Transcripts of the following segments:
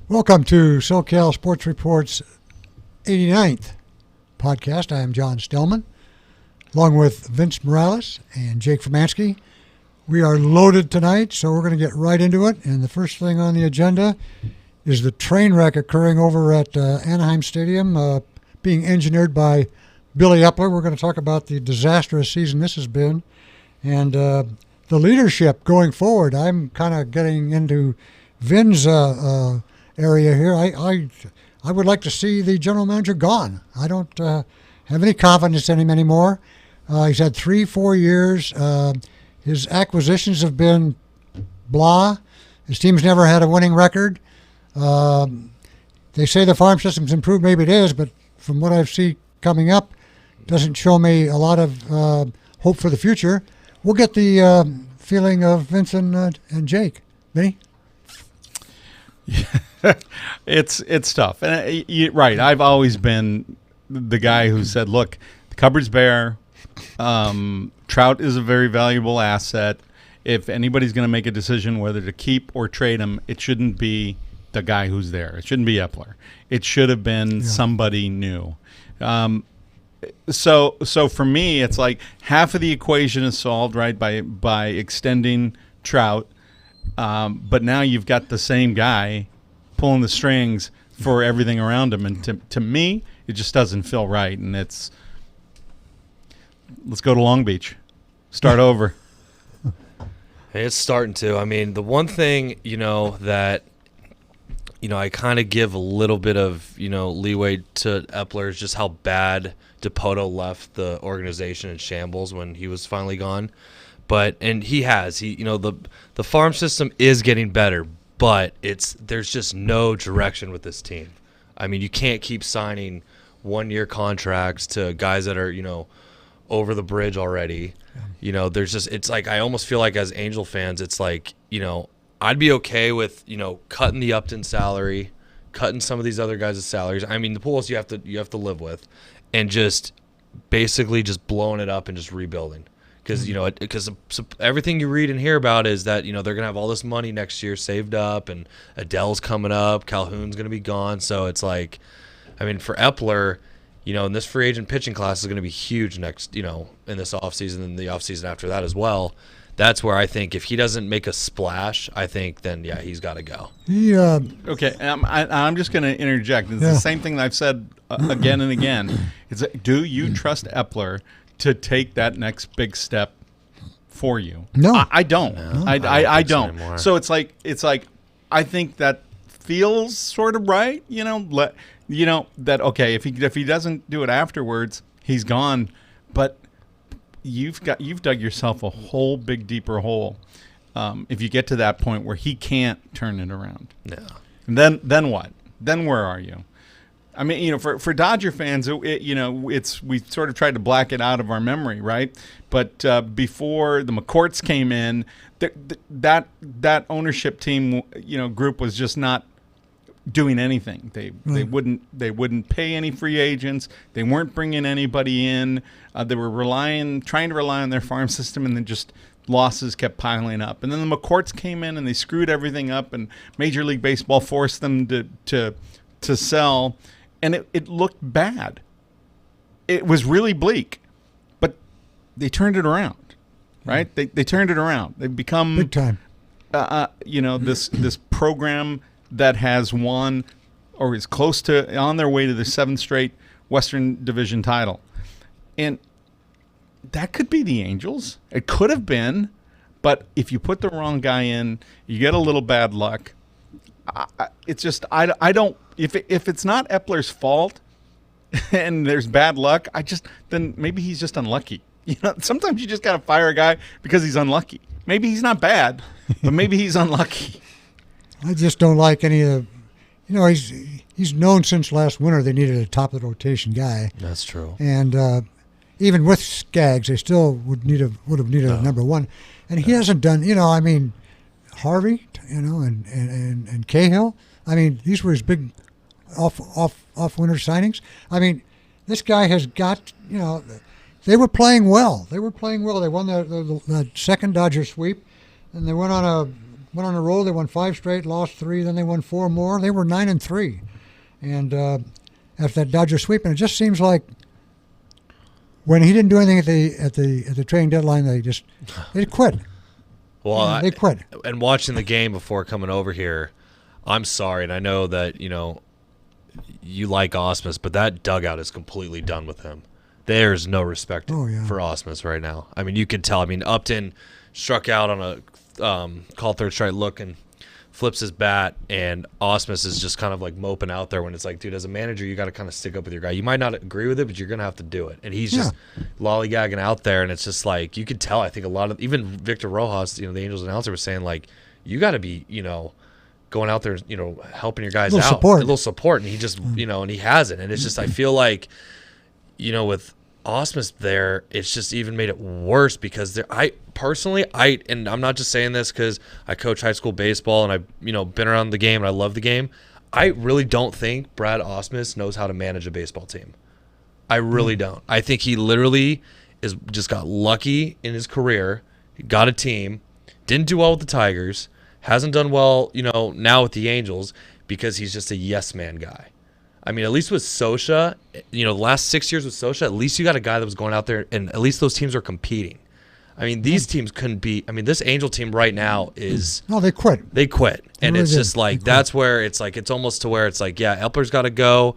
Welcome to SoCal Sports Report's 89th podcast. I am John Stillman, along with Vince Morales and Jake Formansky. We are loaded tonight, so we're going to get right into it. And the first thing on the agenda is the train wreck occurring over at Anaheim Stadium, being engineered by Billy Epler. We're going to talk about the disastrous season this has been and the leadership going forward. I'm kind of getting into Vin's area here. I would like to see the general manager gone. I don't have any confidence in him anymore. He's had 3-4 years. His acquisitions have been blah. His team's never had a winning record. They say the farm system's improved. Maybe it is, but from what I see coming up, doesn't show me a lot of hope for the future. We'll get the feeling of Vincent and Jake. Vinny? Yeah, it's tough, and right. I've always been the guy who said, "Look, the cupboard's bare. Trout is a very valuable asset. If anybody's going to make a decision whether to keep or trade him, it shouldn't be the guy who's there. It shouldn't be Epler. It should have been somebody new." So for me, it's like half of the equation is solved, right, by extending Trout. But now you've got the same guy pulling the strings for everything around him. And to me, it just doesn't feel right. And let's go to Long Beach. Start over. Hey, it's starting to. I mean, the one thing, that, I kind of give a little bit of, leeway to Epler is just how bad DePoto left the organization in shambles when he was finally gone. And the farm system is getting better, but there's just no direction with this team. I mean, you can't keep signing 1-year contracts to guys that are, over the bridge already. It's like, I almost feel like as Angel fans, it's like, I'd be okay with, cutting the Upton salary, cutting some of these other guys' salaries. I mean, the Pujols you have to live with, and just basically just blowing it up and just rebuilding. Because everything you read and hear about is that, they're going to have all this money next year saved up, and Adele's coming up, Calhoun's going to be gone. So it's like, I mean, for Epler, and this free agent pitching class is going to be huge next, in this offseason and the offseason after that as well. That's where I think if he doesn't make a splash, I think then, he's got to go. Yeah. Okay, I'm just going to interject. It's the same thing that I've said again and again. It's like, do you trust Epler to take that next big step for you? No, I don't. No, I don't. Anymore. So it's like I think that feels sort of right. That okay, if he doesn't do it afterwards, he's gone. But you've dug yourself a whole big deeper hole if you get to that point where he can't turn it around. Yeah. And then what? Then where are you? I mean, for Dodger fans, we sort of tried to black it out of our memory, right? But before the McCourts came in, that ownership team, group was just not doing anything. They wouldn't pay any free agents. They weren't bringing anybody in. They were trying to rely on their farm system, and then just losses kept piling up. And then the McCourts came in and they screwed everything up, and Major League Baseball forced them to sell. And it looked bad. It was really bleak, but they turned it around, right? They turned it around. They've become big time. This program that has won or is close to on their way to the 7th straight Western Division title, and that could be the Angels. It could have been, but if you put the wrong guy in, you get a little bad luck. It's just I don't. If it's not Epler's fault and there's bad luck, then maybe he's just unlucky. Sometimes you just got to fire a guy because he's unlucky. Maybe he's not bad, but maybe he's unlucky. I just don't like any of he's known since last winter they needed a top of the rotation guy. That's true. And even with Skaggs, they still would have needed a number one. And he hasn't done, Harvey, and Cahill. I mean, these were his big off winter signings. I mean, this guy has got, they were playing well. They won the second Dodger sweep, and they went on a went on a roll. They won 5 straight, lost 3, then they won 4 more. They were 9-3, and after that Dodger sweep, and it just seems like when he didn't do anything at the trading deadline, they quit. Well, they quit. And watching the game before coming over here, I'm sorry, and I know that you like Osmus, but that dugout is completely done with him. There's no respect for Osmus right now. I mean, you could tell. I mean, Upton struck out on a call third strike look and flips his bat, and Osmus is just kind of like moping out there when it's like, dude, as a manager, you got to kind of stick up with your guy. You might not agree with it, but you're going to have to do it. And he's just lollygagging out there, and it's just like, you could tell, I think a lot of, even Victor Rojas, the Angels announcer was saying, like, you got to be, going out there, helping your guys out. A little support. And he just, and he hasn't. And it's just, I feel like, with Osmus there, it's just even made it worse because and I'm not just saying this because I coach high school baseball and I've been around the game and I love the game. I really don't think Brad Osmus knows how to manage a baseball team. I really don't. I think he literally just got lucky in his career, got a team, didn't do well with the Tigers, hasn't done well, now with the Angels because he's just a yes man guy. I mean, at least with Socha, the last 6 years with Socha, at least you got a guy that was going out there, and at least those teams are competing. I mean, these teams couldn't be. I mean, this Angel team right now is. No, they quit. They quit. And it's just like, that's where it's like, it's almost to where it's like, yeah, Epler's got to go,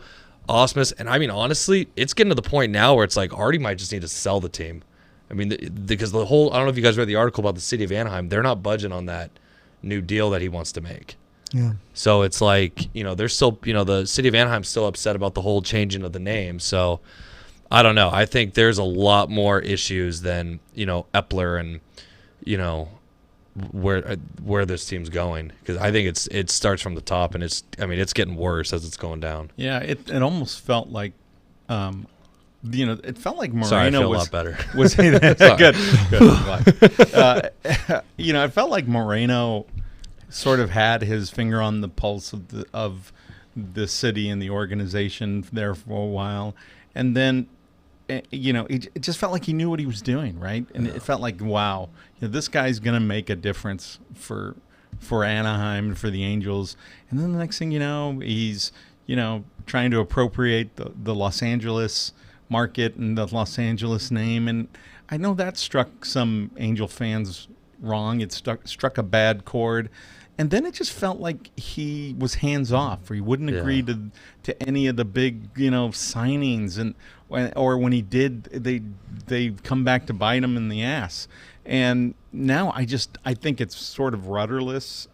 Osmus. And I mean, honestly, it's getting to the point now where it's like, Artie might just need to sell the team. I mean, because I don't know if you guys read the article about the city of Anaheim. They're not budging on that new deal that he wants to make. Yeah. So it's like, they're still, the city of Anaheim's still upset about the whole changing of the name. So I don't know. I think there's a lot more issues than, Epler and, where this team's going. Because I think it starts from the top and it's getting worse as it's going down. Yeah. It almost felt like, it felt like Moreno Sorry, I feel a lot better. Was good. It felt like Moreno sort of had his finger on the pulse of the city and the organization there for a while, and then it just felt like he knew what he was doing, right? And it felt like, wow, this guy's gonna make a difference for Anaheim and for the Angels. And then the next thing you know, he's trying to appropriate the Los Angeles market and the Los Angeles name, and I know that struck some Angel fans wrong. It struck a bad chord. And then it just felt like he was hands off, or he wouldn't agree to any of the big, signings, and or when he did, they come back to bite him in the ass. And now I think it's sort of rudderless.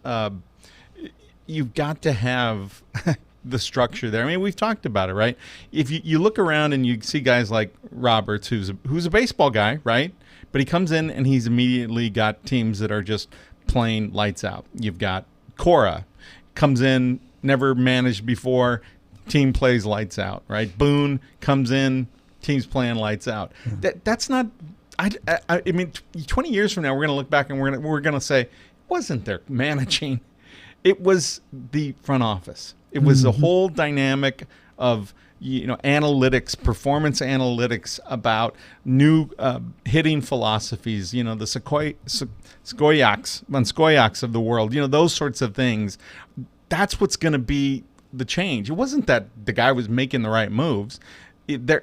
You've got to have the structure there. I mean, we've talked about it, right? If you look around and you see guys like Roberts, who's a baseball guy, right? But he comes in and he's immediately got teams that are just playing lights out. You've got Cora, comes in, never managed before, team plays lights out, right? Boone comes in, team's playing lights out. That's not. I mean, 20 years from now, we're going to look back and we're going to say, it wasn't their managing, it was the front office. It was the whole dynamic of analytics, performance analytics about new hitting philosophies, the Skoyaks of the world, those sorts of things. That's what's going to be the change. It wasn't that the guy was making the right moves. They're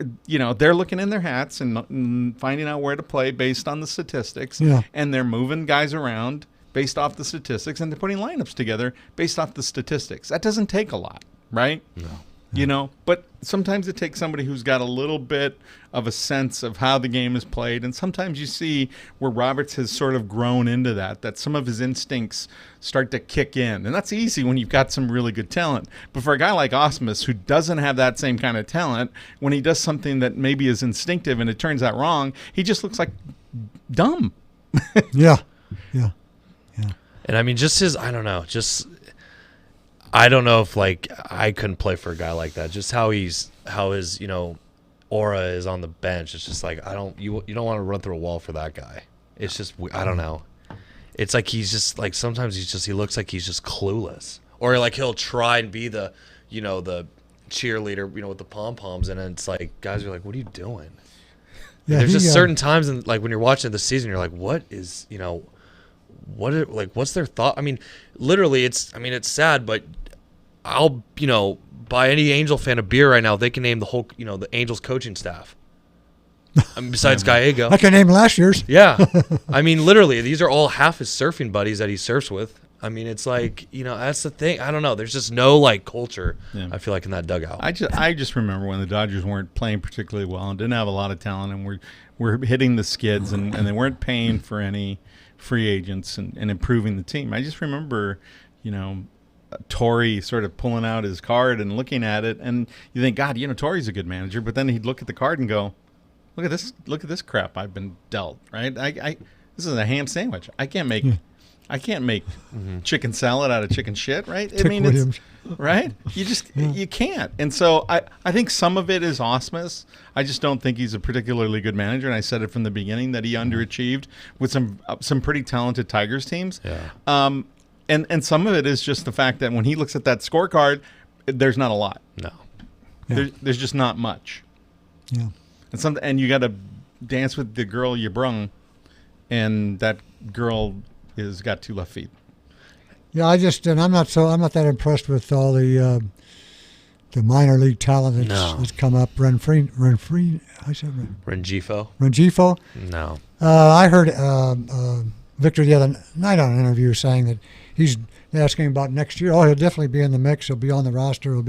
looking in their hats and finding out where to play based on the statistics, and they're moving guys around based off the statistics, and they're putting lineups together based off the statistics. That doesn't take a lot, right? No. But sometimes it takes somebody who's got a little bit of a sense of how the game is played. And sometimes you see where Roberts has sort of grown into that some of his instincts start to kick in. And that's easy when you've got some really good talent. But for a guy like Osmus, who doesn't have that same kind of talent, when he does something that maybe is instinctive and it turns out wrong, he just looks like dumb. Yeah. And I mean, I don't know if I couldn't play for a guy like that. Just how his aura is on the bench. It's just like you don't want to run through a wall for that guy. It's just I don't know. It's like he's just like sometimes he looks like he's just clueless, or like he'll try and be the the cheerleader with the pom poms, and it's like guys are like, what are you doing? Yeah, there's just certain times when you're watching the season, you're like, what is what's their thought? I mean, literally, it's sad, but I'll buy any Angel fan a beer right now. They can name the whole the Angels coaching staff. Besides Gallego. I can name last year's. Yeah. I mean, literally, these are all half his surfing buddies that he surfs with. I mean, it's like, that's the thing. I don't know. There's just no, culture, I feel like, in that dugout. I just remember when the Dodgers weren't playing particularly well and didn't have a lot of talent and were hitting the skids and they weren't paying for any free agents and improving the team. I just remember, Torrey sort of pulling out his card and looking at it, and you think, God, Torrey's a good manager, but then he'd look at the card and go, Look at this crap I've been dealt, right? This is a ham sandwich. I can't make chicken salad out of chicken shit, right? Williams. It's right. You can't. And so I think some of it is Ausmus. I just don't think he's a particularly good manager, and I said it from the beginning that he underachieved with some pretty talented Tigers teams. Yeah. And some of it is just the fact that when he looks at that scorecard, there's not a lot. No. Yeah. There's just not much. Yeah. And you got to dance with the girl you brung, and that girl is got 2 left feet. Yeah, I'm not that impressed with all the minor league talent that's come up. Rengifo. No. I heard Victor the other night on an interview saying that he's asking about next year. Oh, he'll definitely be in the mix. He'll be on the roster.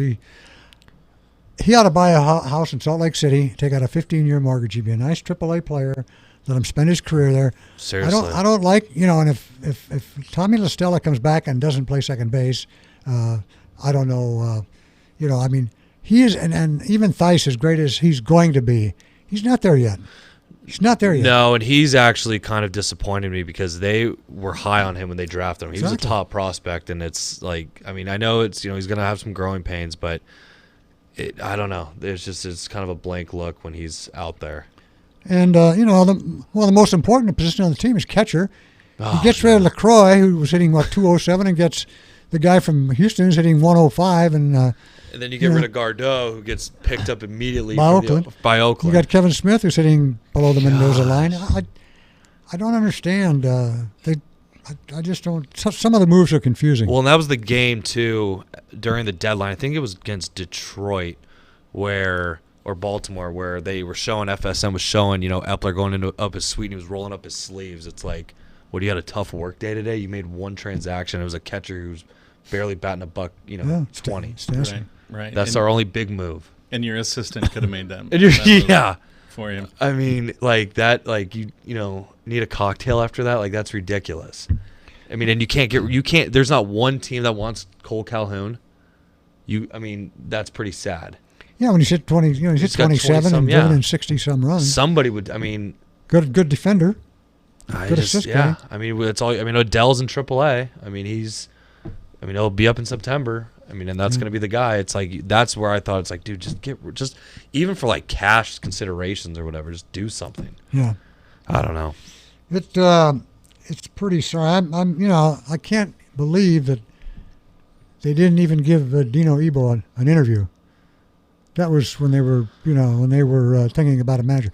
He ought to buy a house in Salt Lake City, take out a 15-year mortgage. He'd be a nice AAA player. Let him spend his career there. Seriously. I don't like, and if Tommy La Stella comes back and doesn't play second base, I don't know. He is, and even Theis, as great as he's going to be, he's not there yet. No, and he's actually kind of disappointed me because they were high on him when they drafted him. He was a top prospect, and it's like, I know it's he's going to have some growing pains, but I don't know. It's kind of a blank look when he's out there. And, one of the most important position on the team is catcher. He gets rid of LaCroix, who was hitting, 207, and gets the guy from Houston who's hitting 105. And then you get rid of Gardeau, who gets picked up immediately by Oakland. You got Kevin Smith, who's hitting below the Mendoza line. I don't understand. I just don't. Some of the moves are confusing. Well, and that was the game, too, during the deadline. I think it was against Detroit or Baltimore, where they were showing, FSM was showing, Epler going up his suite and he was rolling up his sleeves. It's like, you had a tough work day today? You made one transaction. It was a catcher who's barely batting a buck, 20. Right. That's our only big move. And your assistant could have made that. Yeah. For him. I mean, you need a cocktail after that. That's ridiculous. I mean, and you can't. There's not one team that wants Cole Calhoun. That's pretty sad. Yeah, when he's hit 20, he's hit 27 and driven in 60-some runs. Somebody would. Good defender. Good assist guy. It's all. Odell's in AAA. He'll be up in September. And that's going to be the guy. It's like, that's where I thought it's like, dude, just even for cash considerations or whatever, just do something. Yeah. I don't know. It's pretty sorry. I can't believe that they didn't even give Dino Ebo an interview. That was when they were, thinking about a manager.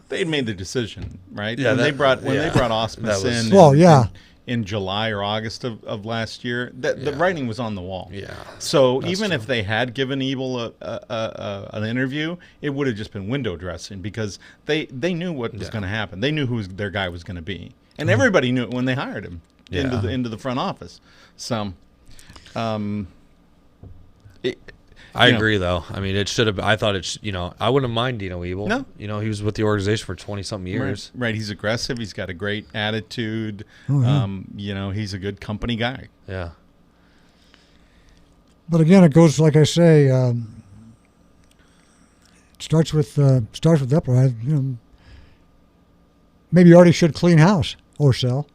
They'd made the decision, right? Yeah. When they brought Ausmus in. Well, yeah. In July or August of last year, the writing was on the wall. Yeah. So even if they had given Ebel an interview, it would have just been window dressing because they knew what was going to happen. They knew who their guy was going to be, and everybody knew it when they hired him into the front office. So, I agree, though. It should have. I thought it. I wouldn't mind Dino Ebel. No. He was with the organization for 20-something years. Right. He's aggressive. He's got a great attitude. Oh, yeah. He's a good company guy. Yeah. But again, it goes like I say. It starts with Epler. Maybe you already should clean house or sell.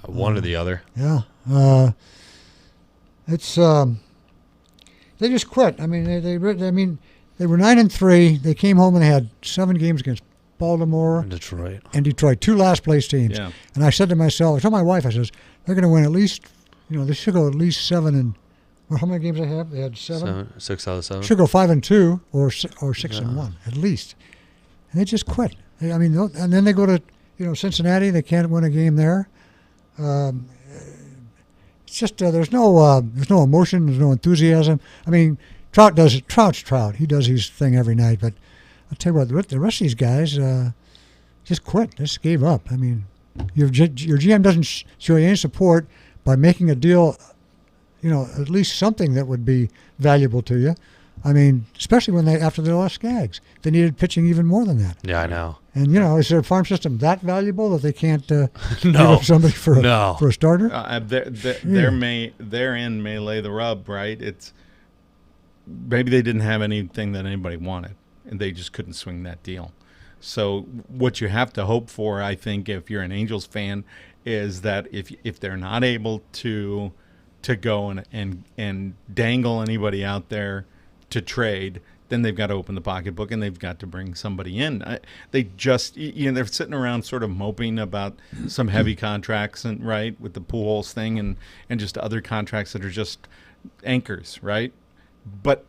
One or the other. Yeah. It's. They just quit. They were 9-3. They came home and they had 7 games against Baltimore and Detroit, 2 last place teams. Yeah. And I said to myself, I told my wife, I says, they're going to win at least, they should go at least 7 and. Well, how many games they have? They had 7. 6 out of 7. Should go 5-2 or 6-1 at least. And they just quit. And then they go to Cincinnati. They can't win a game there. It's just there's no emotion, there's no enthusiasm. I mean, Trout does it. Trout's Trout. He does his thing every night. But I'll tell you what, the rest of these guys just quit, just gave up. I mean, your GM doesn't show you any support by making a deal, at least something that would be valuable to you. I mean, especially when after they lost Skaggs, they needed pitching even more than that. Yeah, I know. And is their farm system that valuable that they can't give No. up somebody for a starter? Therein may lay the rub, right? It's maybe they didn't have anything that anybody wanted, and they just couldn't swing that deal. So what you have to hope for, I think, if you're an Angels fan, is that if they're not able to go and dangle anybody out there to trade, then they've got to open the pocketbook and they've got to bring somebody in. They just, they're sitting around sort of moping about some heavy contracts and right with the Pujols thing and just other contracts that are just anchors, right? But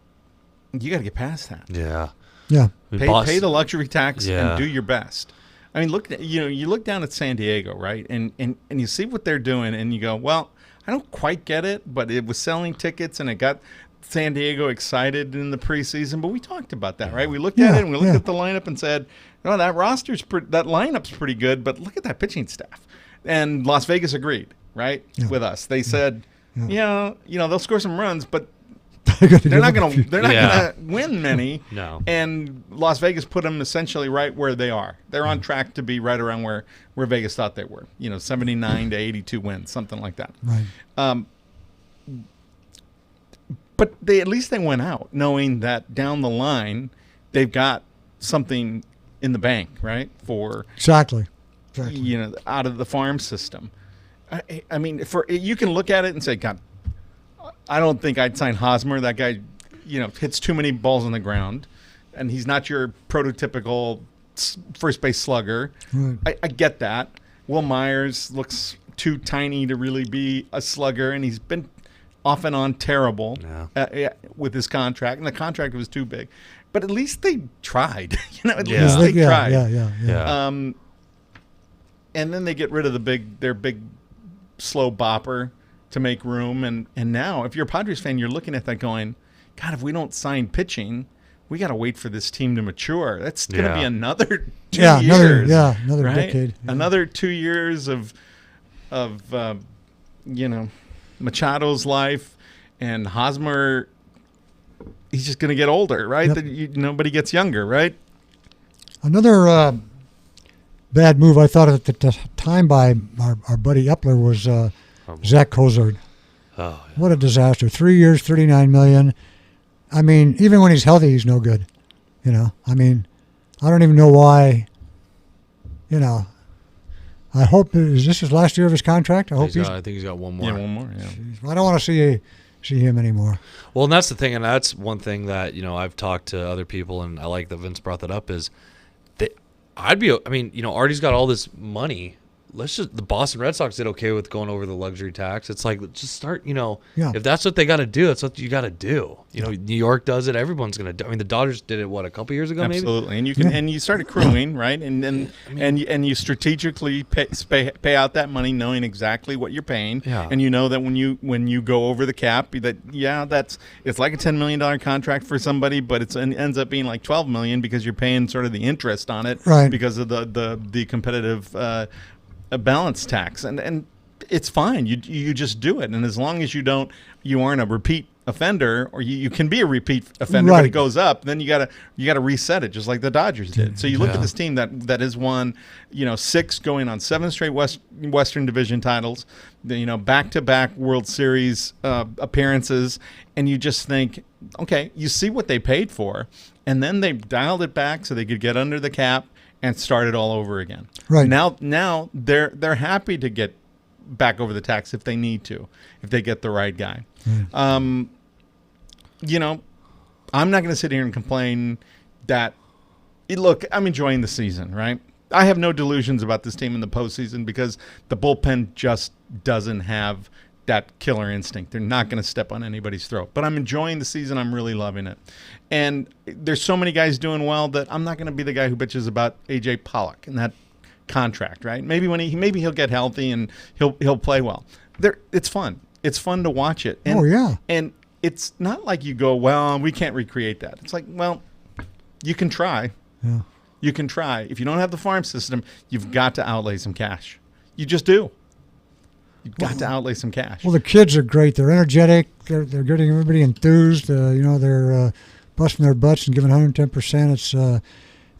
you got to get past that. Yeah. Yeah. Pay the luxury tax Yeah. and do your best. I mean, you look down at San Diego, right? And you see what they're doing and you go, well, I don't quite get it, but it was selling tickets and it got San Diego excited in the preseason, but we talked about that, right? We looked at it and we looked at the lineup and said, "Oh, that that lineup's pretty good, but look at that pitching staff." And Las Vegas agreed, right, with us. They said, they'll score some runs, but they're not going to win many. No. And Las Vegas put them essentially right where they are. They're on track to be right around where Vegas thought they were. 79 to 82 wins, something like that. Right. But at least they went out knowing that down the line they've got something in the bank, right? For Exactly. out of the farm system. I mean, you can look at it and say, God, I don't think I'd sign Hosmer. That guy, hits too many balls on the ground, and he's not your prototypical first base slugger. Right. I get that. Will Myers looks too tiny to really be a slugger, and he's been off and on terrible with his contract, and the contract was too big. But at least they tried. At least they tried. Yeah. And then they get rid of their big slow bopper to make room. And now, if you're a Padres fan, you're looking at that going, God, if we don't sign pitching, we got to wait for this team to mature. That's going to be another 2 years. Another right? decade. Yeah. Another 2 years of Machado's life, and Hosmer, he's just going to get older, right? Yep. Nobody gets younger, right? Another bad move I thought at the time by our buddy Epler was Zach Cozart. Oh, yeah. What a disaster. 3 years, $39 million. I mean, even when he's healthy, he's no good. I mean, I don't even know why, I hope, is this his last year of his contract? I think he's got one more. Yeah, one more, yeah. I don't want to see him anymore. Well, and that's the thing, and that's one thing that, I've talked to other people, and I like that Vince brought that up, is that Artie's got all this money. The Boston Red Sox did okay with going over the luxury tax. It's like, just start, if that's what they got to do, that's what you got to do. New York does it. Everyone's going to do. I mean, the Dodgers did it, a couple years ago, maybe? Absolutely. And you can, and you start accruing, right? And you strategically pay out that money knowing exactly what you're paying. Yeah. And you know that when you go over the cap, it's like a $10 million contract for somebody, but it ends up being like $12 million because you're paying sort of the interest on it, right, because of the competitive a balance tax, and it's fine. You just do it, and as long as you aren't a repeat offender, or you can be a repeat offender, right, but it goes up, then you gotta reset it, just like the Dodgers did. So you look at this team that has won, 6 going on 7 straight Western Division titles, back-to-back World Series appearances, and you just think, okay, you see what they paid for, and then they dialed it back so they could get under the cap and start it all over again. Right. Now they're happy to get back over the tax if they need to, if they get the right guy. I'm not going to sit here and complain that. Look, I'm enjoying the season, right? I have no delusions about this team in the postseason because the bullpen just doesn't have that killer instinct. They're not going to step on anybody's throat. But I'm enjoying the season. I'm really loving it. And there's so many guys doing well that I'm not going to be the guy who bitches about A.J. Pollock. And that contract, right? Maybe maybe he'll get healthy and he'll play well. It's fun. It's fun to watch it. And, Oh, yeah. And it's not like you go, well, we can't recreate that. It's like, well, you can try. Yeah. You can try. If you don't have the farm system, you've got to outlay some cash. You just do. You've got to outlay some cash. Well, the kids are great. They're energetic. They're getting everybody enthused. They're busting their butts and giving 110%.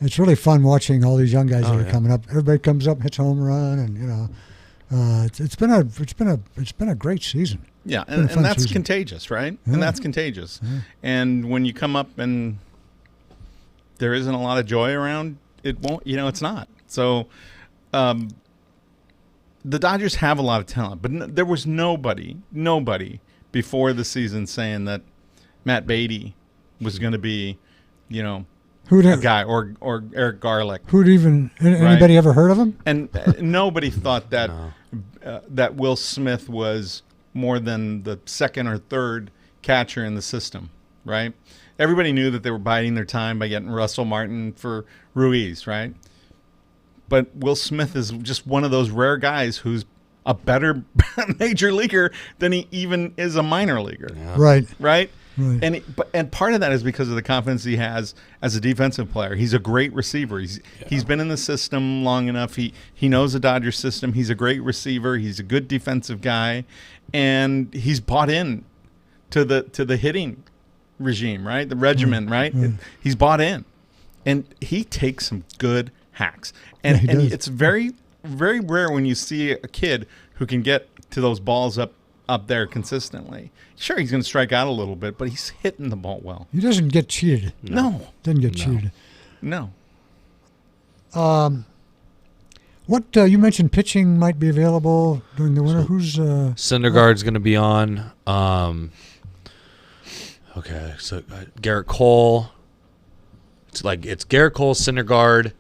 It's really fun watching all these young guys that are coming up. Everybody comes up, hits a home run, and it's been a great season. Yeah, and that's season. Contagious, right? Yeah. And that's contagious. Yeah. And when you come up and there isn't a lot of joy around, it won't. It's not. So. The Dodgers have a lot of talent, but there was nobody before the season saying that Matt Beatty was going to be, a guy or Eric Garlick. Anybody ever heard of him? And nobody thought that that Will Smith was more than the second or third catcher in the system, right? Everybody knew that they were biding their time by getting Russell Martin for Ruiz, right? But Will Smith is just one of those rare guys who's a better major leaguer than he even is a minor leaguer. Yeah. Right. Right? And part of that is because of the confidence he has as a defensive player. He's a great receiver. He's been in the system long enough. He knows the Dodgers system. He's a great receiver. He's a good defensive guy, and he's bought in to the hitting regime, right? The regimen, right? He's bought in, and he takes some good hacks. And it's very, very rare when you see a kid who can get to those balls up there consistently. Sure, he's going to strike out a little bit, but he's hitting the ball well. He doesn't get cheated. No. Doesn't get cheated. No. What you mentioned pitching might be available during the winter. Who's Syndergaard's going to be on. Okay, so Garrett Cole. It's Garrett Cole, Syndergaard.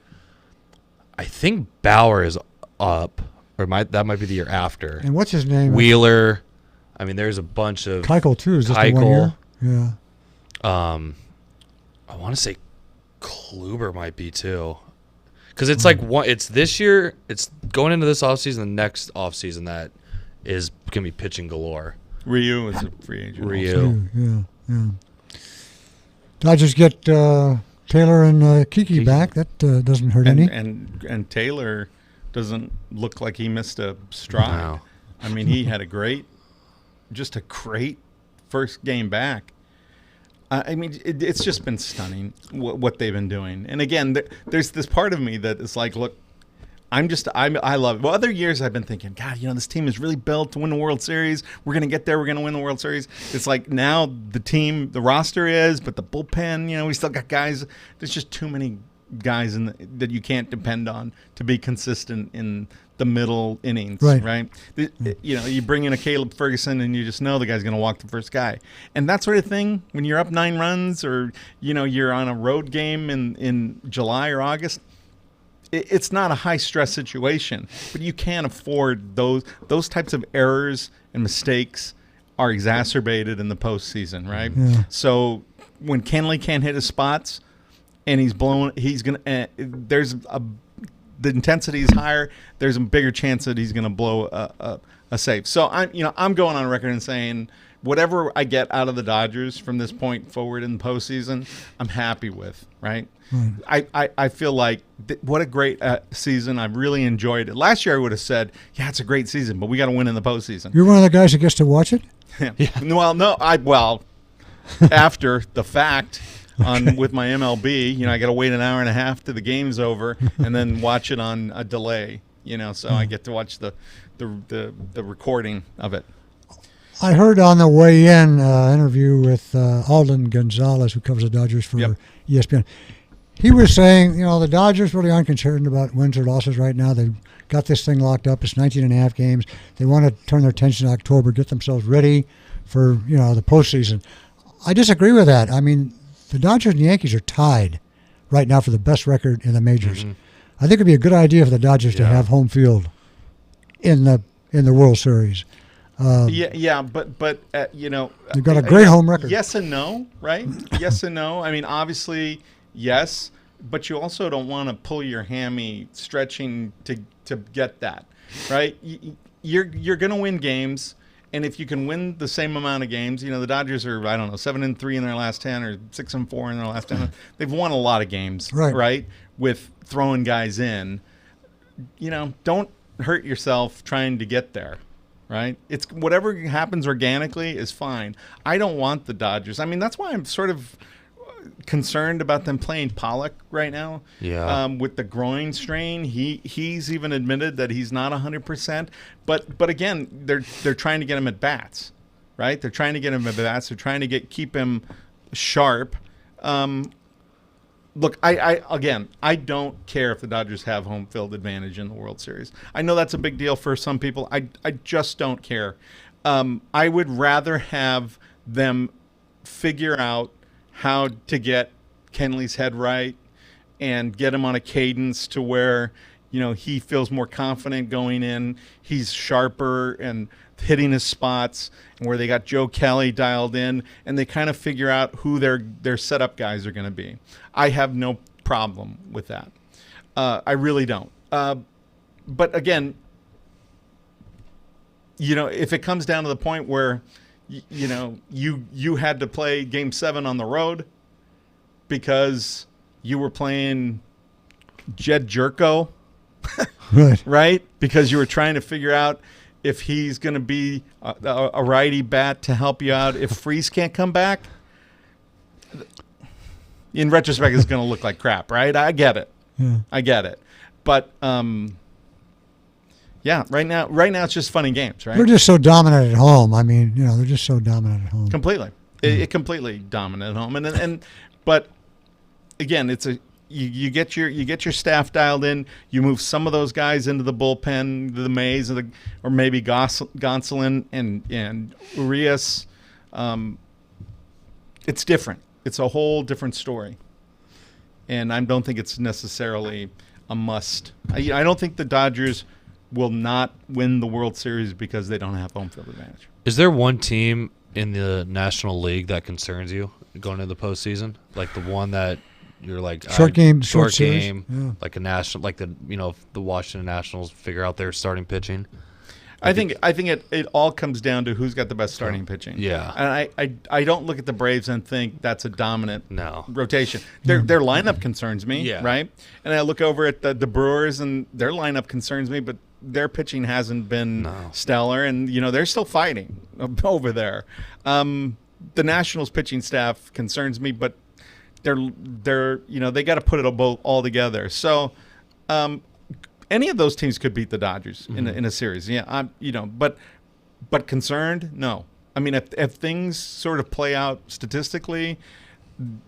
I think Bauer is up, or that might be the year after. And what's his name? Wheeler. I mean, there's a bunch of Keuchel too. Is this the 1 year? Yeah. I want to say Kluber might be too, because it's it's this year. It's going into this offseason. The next offseason that is gonna be pitching galore. Ryu is a free agent. Ryu. Yeah. Dodgers get Taylor and Kiki back. That doesn't hurt any. And Taylor doesn't look like he missed a stride. No. I mean, he had a great first game back. I mean, it's just been stunning what they've been doing. And again, there's this part of me that is like, look, I love it. Well, other years I've been thinking, God, this team is really built to win the World Series. We're going to get there. We're going to win the World Series. It's like now the roster is, but the bullpen, we still got guys. There's just too many guys that you can't depend on to be consistent in the middle innings, right? You bring in a Caleb Ferguson and you just know the guy's going to walk the first guy. And that sort of thing, when you're up 9 runs or, you're on a road game in July or August, it's not a high-stress situation, but you can't afford those types of errors and mistakes are exacerbated in the postseason, right? Yeah. So when Kenley can't hit his spots and the intensity is higher, there's a bigger chance that he's going to blow a save. So I'm going on record and saying whatever I get out of the Dodgers from this point forward in the postseason, I'm happy with, right? I feel like what a great season. I've really enjoyed it. Last year I would have said, yeah, it's a great season, but we got to win in the postseason. You're one of the guys that gets to watch it? Yeah. Well, no, after the fact with my MLB, I got to wait an hour and a half till the game's over and then watch it on a delay, so I get to watch the recording of it. I heard on the way in interview with Alden Gonzalez, who covers the Dodgers for ESPN. He was saying, the Dodgers really aren't concerned about wins or losses right now. They've got this thing locked up. It's 19 and a half games. They want to turn their attention to October, get themselves ready for, the postseason. I disagree with that. I mean, the Dodgers and the Yankees are tied right now for the best record in the majors. Mm-hmm. I think it'd be a good idea for the Dodgers to have home field in the World Series. But you've got a great home record. Yes and no, right? Yes and no. I mean, obviously, yes. but you also don't want to pull your hammy stretching to get that, right? You're going to win games, and if you can win the same amount of games, the Dodgers are, I don't know, 7-3 in their last 10 or 6-4 in their last 10. They've won a lot of games, right? With throwing guys in. Don't hurt yourself trying to get there, right? It's whatever happens organically is fine. I don't want the Dodgers. I mean, that's why I'm sort of concerned about them playing Pollock right now. Yeah. With the groin strain, he's even admitted that he's not 100%. But again, they're trying to get him at bats, right? They're trying to get him at bats. They're trying to keep him sharp. Look, I don't care if the Dodgers have home field advantage in the World Series. I know that's a big deal for some people. I just don't care. I would rather have them figure out how to get Kenley's head right and get him on a cadence to where, he feels more confident going in. He's sharper and hitting his spots, and where they got Joe Kelly dialed in, and they kind of figure out who their setup guys are going to be. I have no problem with that. I really don't. But again, if it comes down to the point where you had to play Game 7 on the road because you were playing Jed Jerko, right? Because you were trying to figure out if he's going to be a righty bat to help you out if Freese can't come back. In retrospect, it's going to look like crap, right? I get it. Yeah. I get it. But yeah, right now it's just fun and games, right? They're just so dominant at home. I mean, they're just so dominant at home. Completely. It completely dominant at home. But again, it's you get your staff dialed in. You move some of those guys into the bullpen, the Mays, or maybe Gonsolin and Urias. It's different. It's a whole different story, and I don't think it's necessarily a must. I don't think the Dodgers will not win the World Series because they don't have home field advantage. Is there one team in the National League that concerns you going into the postseason? Like the one that you're like short game, yeah. Like a national, like the Washington Nationals figure out their starting pitching. I think it all comes down to who's got the best starting pitching. Yeah, and I don't look at the Braves and think that's a dominant rotation. Their lineup concerns me, right? And I look over at the Brewers and their lineup concerns me, but their pitching hasn't been stellar, and they're still fighting over there. The Nationals pitching staff concerns me, but they're they got to put it all together. So. Any of those teams could beat the Dodgers in a series. Yeah, but concerned? No. I mean, if things sort of play out statistically,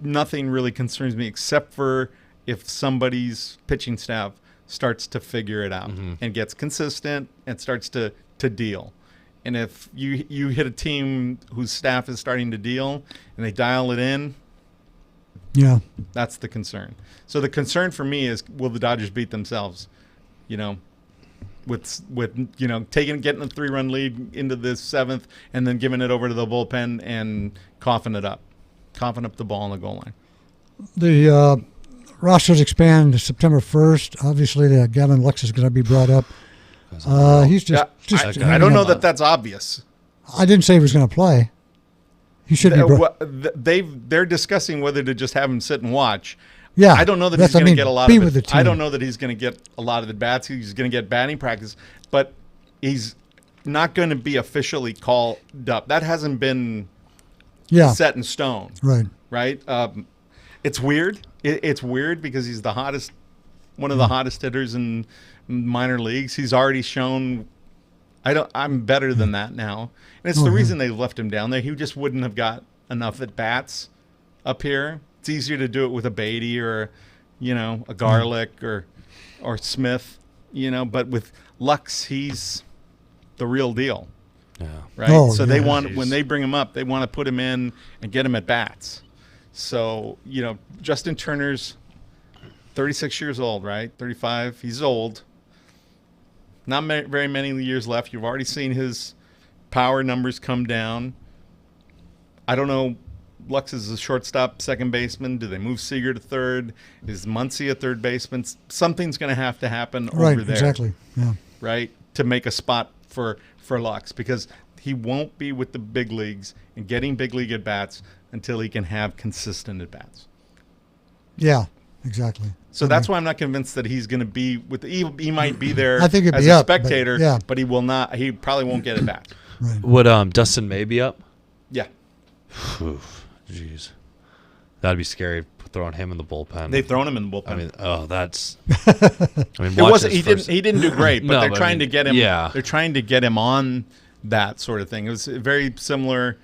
nothing really concerns me except for if somebody's pitching staff starts to figure it out and gets consistent and starts to deal. And if you hit a team whose staff is starting to deal and they dial it in, that's the concern. So the concern for me is, will the Dodgers beat themselves? With getting a 3-run lead into the 7th and then giving it over to the bullpen and coughing up the ball on the goal line. The rosters expand September 1st. Obviously, Gavin Lux is going to be brought up. He's just I don't know that that's obvious. I didn't say he was going to play. He should be brought. They're discussing whether to just have him sit and watch. Yeah, I don't know that he's going to get a lot of it. I don't know that he's going to get a lot of the bats. He's going to get batting practice, but he's not going to be officially called up. That hasn't been set in stone. Right. It's weird. It's weird because he's one of the hottest hitters in minor leagues. He's already shown. I'm better than that now, and it's the reason they left him down there. He just wouldn't have got enough at bats up here. It's easier to do it with a Beatty or, a Garlick or Smith, but with Lux, he's the real deal. Yeah. Right. So they want, when they bring him up, they want to put him in and get him at bats. So, Justin Turner's 36 years old, right? 35. He's old. Not very many years left. You've already seen his power numbers come down. I don't know Lux is a shortstop, second baseman? Do they move Seager to third? Is Muncy a third baseman? Something's going to have to happen Right, over there. exactly. Yeah. Right, to make a spot for Lux, because he won't be with the big leagues and getting big league at bats until he can have consistent at bats. Yeah, exactly. So that's why I'm not convinced that he's going to be with. He might be there I think he'd as be a up, but- spectator, yeah. but he will not. He probably won't get it back. Right. Would Dustin May be up? Yeah, Jeez, that'd be scary throwing him in the bullpen. they've thrown him in the bullpen. I mean, that's. it wasn't. He didn't do great, but No, they're but I trying mean, to get him. yeah. They're trying to get him on that sort of thing. It was very similar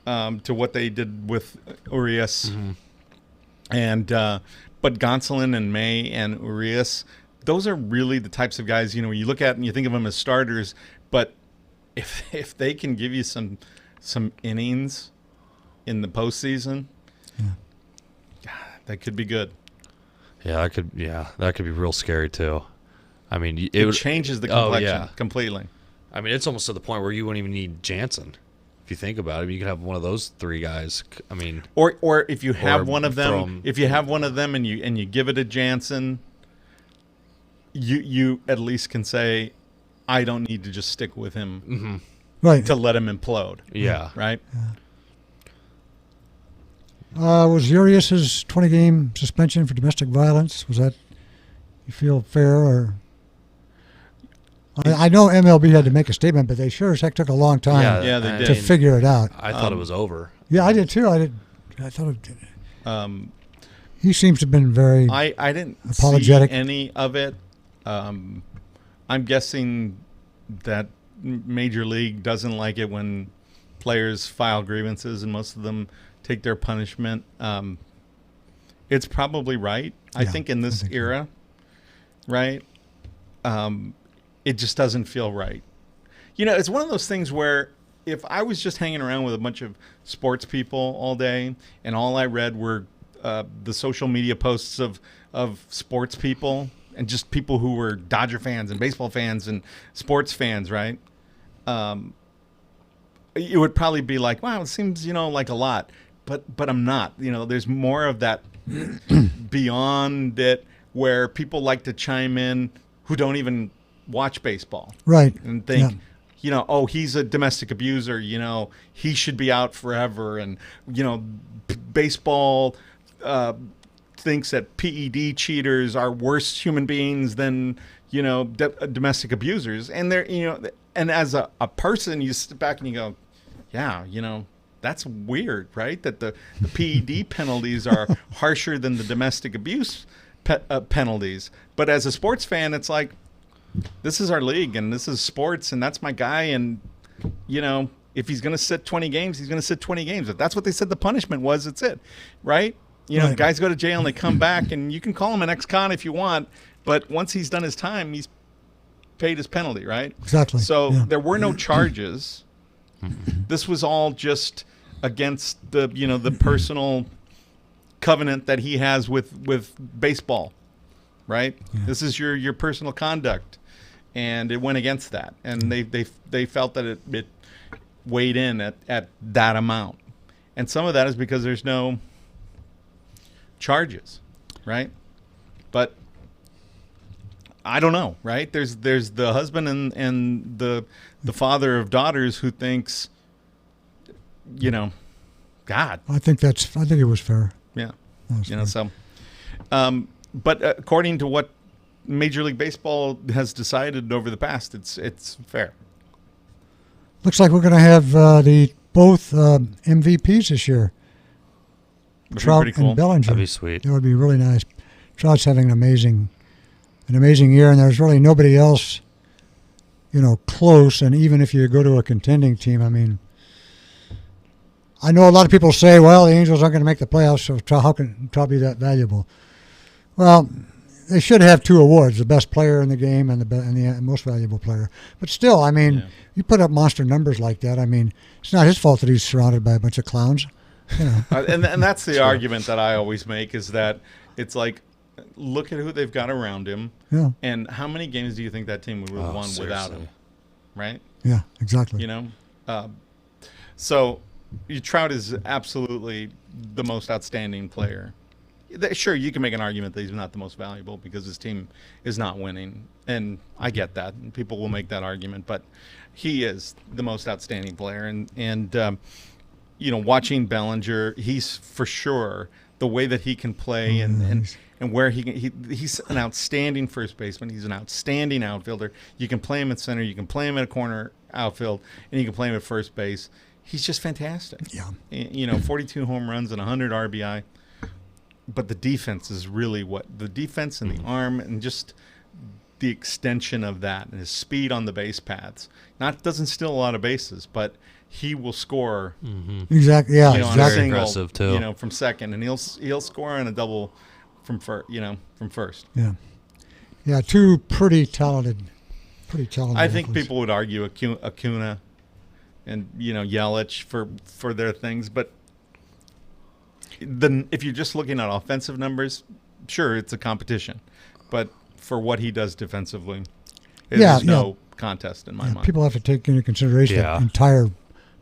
to what they did with Urias, and but Gonsolin and May and Urias, those are really the types of guys, you you look at and you think of them as starters, but if they can give you some innings in the postseason, God, that could be good. Yeah, that could be real scary too. I mean, It changes the complexion yeah. completely. I mean, it's almost to the point where you wouldn't even need Jansen. If you think about it, you could have one of those three guys. I mean, Or if you have Or one of throw them, 'em- if you have one of them and you give it to Jansen, you at least can say, I don't need to just stick with him Right. to let him implode. yeah. Right? Was Urias's 20-game suspension for domestic violence, was that, you feel fair, or? I know MLB had to make a statement, but they sure as heck took a long time Yeah, they I did. to mean, figure it out. I thought it was over. Yeah, I did too. I thought it, Um, he seems to have been very. I didn't Apologetic. see any of it. I'm guessing that Major League doesn't like it when players file grievances, and most of them take their punishment. It's probably right. I Yeah, think in this I think so. era, right? It just doesn't feel right. It's one of those things where if I was just hanging around with a bunch of sports people all day and all I read were the social media posts of sports people and just people who were Dodger fans and baseball fans and sports fans, right? It would probably be like, wow, it seems, like a lot, but I'm not. There's more of that beyond it where people like to chime in who don't even watch baseball. Right. And think, oh, he's a domestic abuser, he should be out forever. And, baseball thinks that PED cheaters are worse human beings than, domestic abusers. And they're, and as a person, you sit back and you go, yeah, that's weird, right? That the PED penalties are harsher than the domestic abuse penalties. But as a sports fan, it's like, this is our league and this is sports and that's my guy. And, if he's going to sit 20 games, he's going to sit 20 games. If that's what they said the punishment was, it's it, right? Right. Guys go to jail and they come back and you can call him an ex-con if you want. But once he's done his time, he's paid his penalty, right? Exactly. So yeah. there were no charges. This was all just against the personal covenant that he has with baseball, right? Yeah. This is your personal conduct, and it went against that, and they felt that it weighed in at that amount, and some of that is because there's no charges, right? But I don't know, right? There's the husband and the father of daughters who thinks, God, I think it was fair. yeah, That was fair. so. But according to what Major League Baseball has decided over the past, it's fair. Looks like we're going to have the both MVPs this year. Would be Trout pretty cool. and Bellinger. That'd be sweet. That would be really nice. Trout's having an amazing year, and there's really nobody else, close. And even if you go to a contending team, I mean, I know a lot of people say, well, the Angels aren't going to make the playoffs, so how can Trout be that valuable? Well, they should have two awards: the best player in the game and the most valuable player. But still, I mean, you put up monster numbers like that. I mean, it's not his fault that he's surrounded by a bunch of clowns. And that's the argument that I always make is that it's like, look at who they've got around him, Yeah, and how many games do you think that team would have won without seriously. him, right? yeah, exactly. So Trout is absolutely the most outstanding player. Sure, you can make an argument that he's not the most valuable because his team is not winning, and I get that. And people will make that argument, but he is the most outstanding player. And watching Bellinger, he's for sure the way that he can play and where he's an outstanding first baseman. He's an outstanding outfielder. You can play him at center, you can play him at a corner outfield, and you can play him at first base. He's just fantastic. Yeah. 42 home runs and 100 RBI. But the defense is really the defense and the arm and just the extension of that and his speed on the base paths. Doesn't steal a lot of bases, but he will score. Exactly. Yeah. On a Very single, aggressive too. From second, and he'll score on a double from first. Yeah. Yeah. Two pretty talented. I think athletes. people would argue Acuna and Yelich for their things, but if you're just looking at offensive numbers, sure, it's a competition. But for what he does defensively, there's no contest in my mind. People have to take into consideration the entire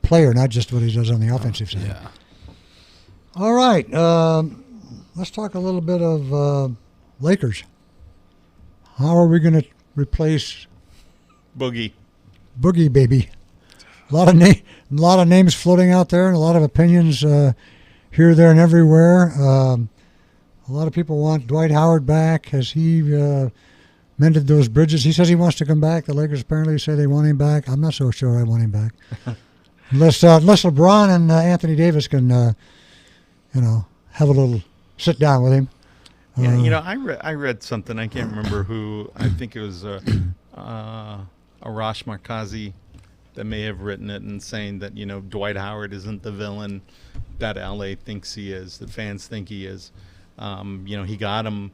player, not just what he does on the offensive side. Yeah. All right. Let's talk a little bit of Lakers. How are we going to replace Boogie, baby? A lot of names floating out there, and a lot of opinions here, there, and everywhere. A lot of people want Dwight Howard back. Has he mended those bridges? He says he wants to come back. The Lakers apparently say they want him back. I'm not so sure I want him back. unless LeBron and Anthony Davis can, have a little sit down with him. Yeah, I read something. I can't remember who. I think it was Arash Markazi that may have written it and saying that Dwight Howard isn't the villain that LA thinks he is. The fans think he is. He got him.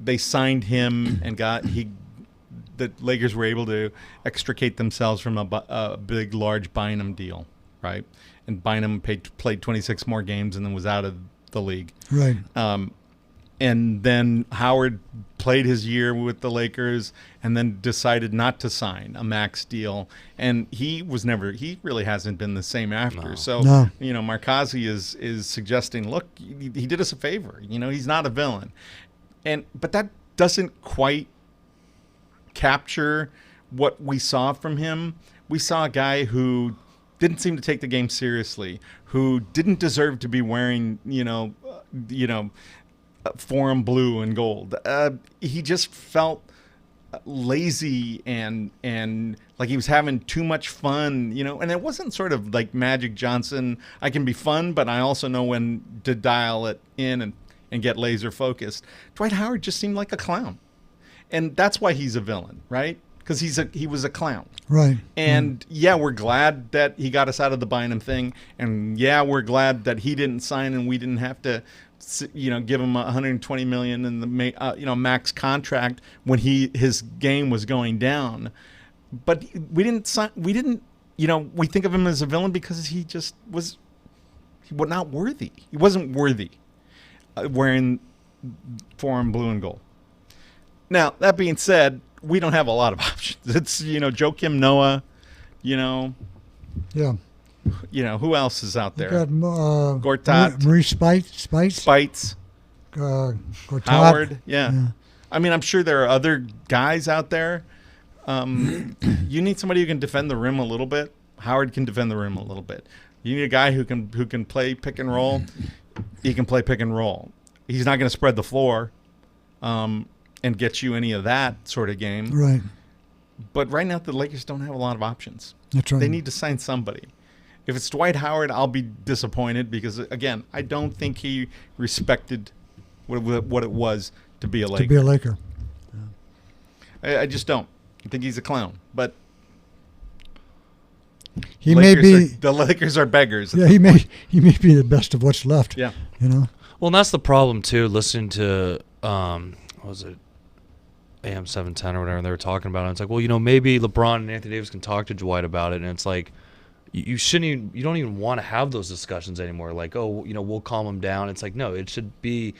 They signed him and the Lakers were able to extricate themselves from a big, large Bynum deal, right? And Bynum played 26 more games and then was out of the league. Right. And then Howard played his year with the Lakers and then decided not to sign a max deal. And he really hasn't been the same after. No. So, Markazi is suggesting, look, he did us a favor. He's not a villain. But that doesn't quite capture what we saw from him. We saw a guy who didn't seem to take the game seriously, who didn't deserve to be wearing, forum blue and gold. He just felt lazy and like he was having too much fun, and it wasn't sort of like Magic Johnson, I can be fun, but I also know when to dial it in and get laser focused. Dwight Howard just seemed like a clown. And that's why he's a villain, right? Because he was a clown. Right. And we're glad that he got us out of the Bynum thing. And we're glad that he didn't sign and we didn't have to give him $120 million in the max contract when his game was going down. But we think of him as a villain because he was not worthy. He wasn't worthy wearing forum blue and gold. Now, that being said, we don't have a lot of options. It's, Joakim Noah, Yeah. Who else is out there? Got Gortat. Marie Spites. Gortat. Howard. Yeah. I mean, I'm sure there are other guys out there. You need somebody who can defend the rim a little bit. Howard can defend the rim a little bit. You need a guy who can play pick and roll. He can play pick and roll. He's not going to spread the floor and get you any of that sort of game. Right. But right now, the Lakers don't have a lot of options. That's right. They need to sign somebody. If it's Dwight Howard, I'll be disappointed because, again, I don't think he respected what it was to be a Laker. To be a Laker. I just don't. I think he's a clown. But the Lakers are beggars. Yeah, he may be the best of what's left. Yeah. Well, and that's the problem too. Listening to what was it, AM 710 or whatever, and they were talking about it. It's like, well, maybe LeBron and Anthony Davis can talk to Dwight about it, and it's like, you don't even want to have those discussions anymore. Like, we'll calm him down. It's like, no, he should be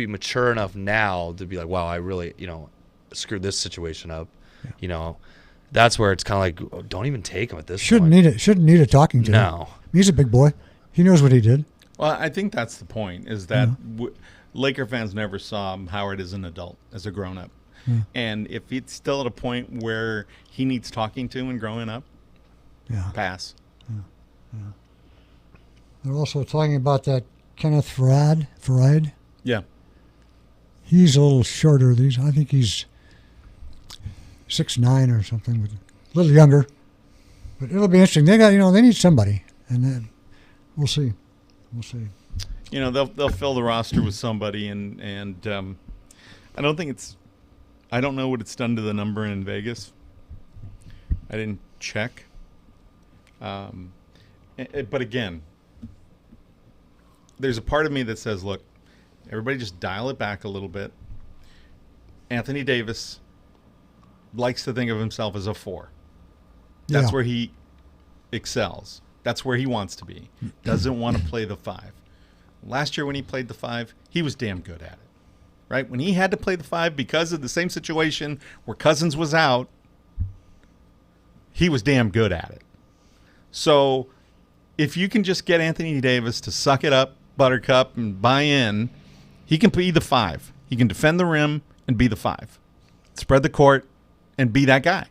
mature enough now to be like, wow, I really, screwed this situation up. Yeah. That's where it's kind of like, don't even take him at this point. Shouldn't need a talking to. No. He's a big boy. He knows what he did. Well, I think that's the point, is that Laker fans never saw Howard as an adult, as a grown-up. Yeah. And if it's still at a point where he needs talking to and growing up, pass. They're also talking about that Kenneth Farad. Yeah. He's a little shorter. I think he's 6'9" or something, but a little younger. But it'll be interesting. They need somebody, and then we'll see. They'll fill the roster with somebody, and I don't think I don't know what it's done to the number in Vegas. I didn't check. But again, there's a part of me that says, look, everybody just dial it back a little bit. Anthony Davis likes to think of himself as a 4. That's where he excels. That's where he wants to be. Doesn't want to play the 5. Last year when he played the 5, he was damn good at it. Right? When he had to play the 5 because of the same situation where Cousins was out, he was damn good at it. So if you can just get Anthony Davis to suck it up, Buttercup, and buy in, he can be the 5. He can defend the rim and be the 5. Spread the court and be that guy.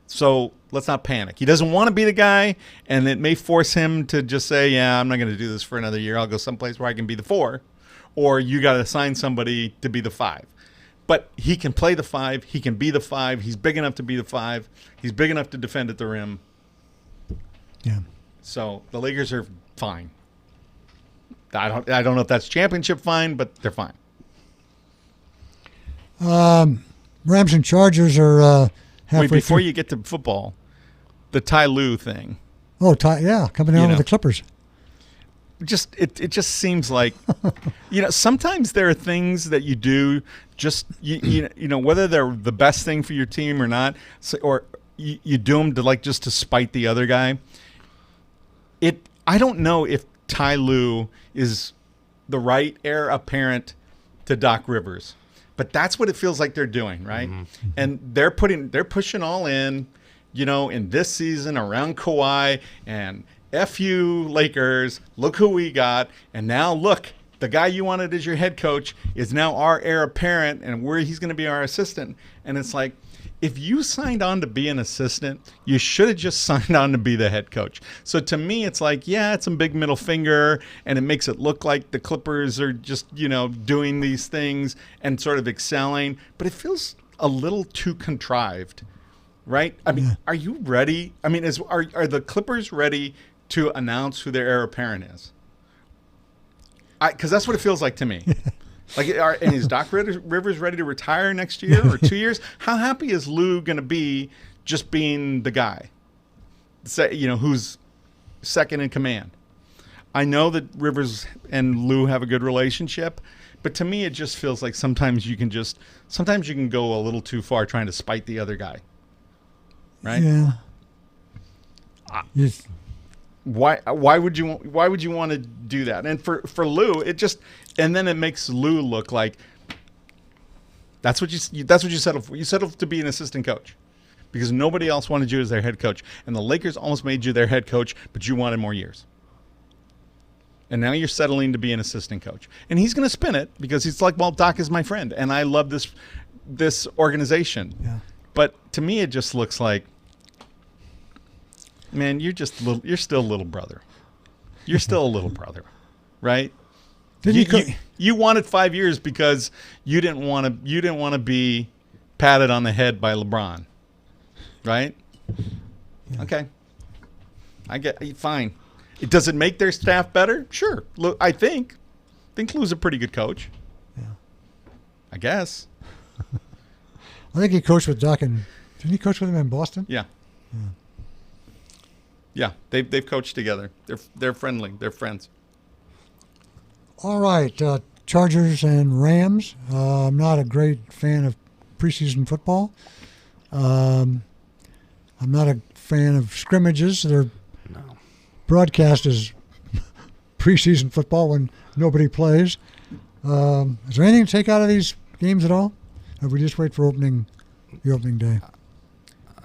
So let's not panic. He doesn't want to be the guy, and it may force him to just say, yeah, I'm not going to do this for another year. I'll go someplace where I can be the 4. Or you got to assign somebody to be the 5. But he can play the 5. He can be the 5. He's big enough to be the 5. He's big enough to defend at the rim. Yeah. So the Lakers are fine. I don't know if that's championship fine, but they're fine. Rams and Chargers are halfway Wait, before through. you get to football, the Ty Lue thing. Oh, coming down with the Clippers. It just seems like, sometimes there are things that you do just, whether they're the best thing for your team or not, or you do them to just to spite the other guy. I don't know if Ty Lue is the right heir apparent to Doc Rivers, but that's what it feels like they're doing, right? Mm-hmm. And they're pushing all in this season around Kawhi, and F you Lakers, look who we got, and now look, the guy you wanted as your head coach is now our heir apparent, and he's going to be our assistant. And it's like, if you signed on to be an assistant, you should have just signed on to be the head coach. So to me, it's like, it's a big middle finger, and it makes it look like the Clippers are just, doing these things and sort of excelling. But it feels a little too contrived, right? I mean, Are you ready? I mean, are the Clippers ready to announce who their heir apparent is? Because that's what it feels like to me. And is Doc Rivers ready to retire next year or 2 years? How happy is Lou going to be just being the guy, who's second in command? I know that Rivers and Lou have a good relationship, but to me it just feels like sometimes you can go a little too far trying to spite the other guy, right? Yeah. Why would you want to do that? And for Lou, and then it makes Lou look like that's what you settled for. You settled to be an assistant coach because nobody else wanted you as their head coach, and the Lakers almost made you their head coach, but you wanted more years. And now you're settling to be an assistant coach, and he's going to spin it because he's like, well, Doc is my friend, and I love this organization. Yeah. But to me, it just looks like, man, you're still a little brother. You're still a little brother, right? You wanted 5 years because you didn't want to be patted on the head by LeBron, right? Yeah. Okay, I get fine. Does it make their staff better? Sure. Look, I think Lou's a pretty good coach. Yeah, I guess. I think he coached with Doc, didn't he coach with him in Boston? Yeah. Yeah, they've coached together. They're friendly. They're friends. All right, Chargers and Rams. I'm not a great fan of preseason football. I'm not a fan of scrimmages. They're broadcast as preseason football when nobody plays. Is there anything to take out of these games at all? Or we just wait for the opening day?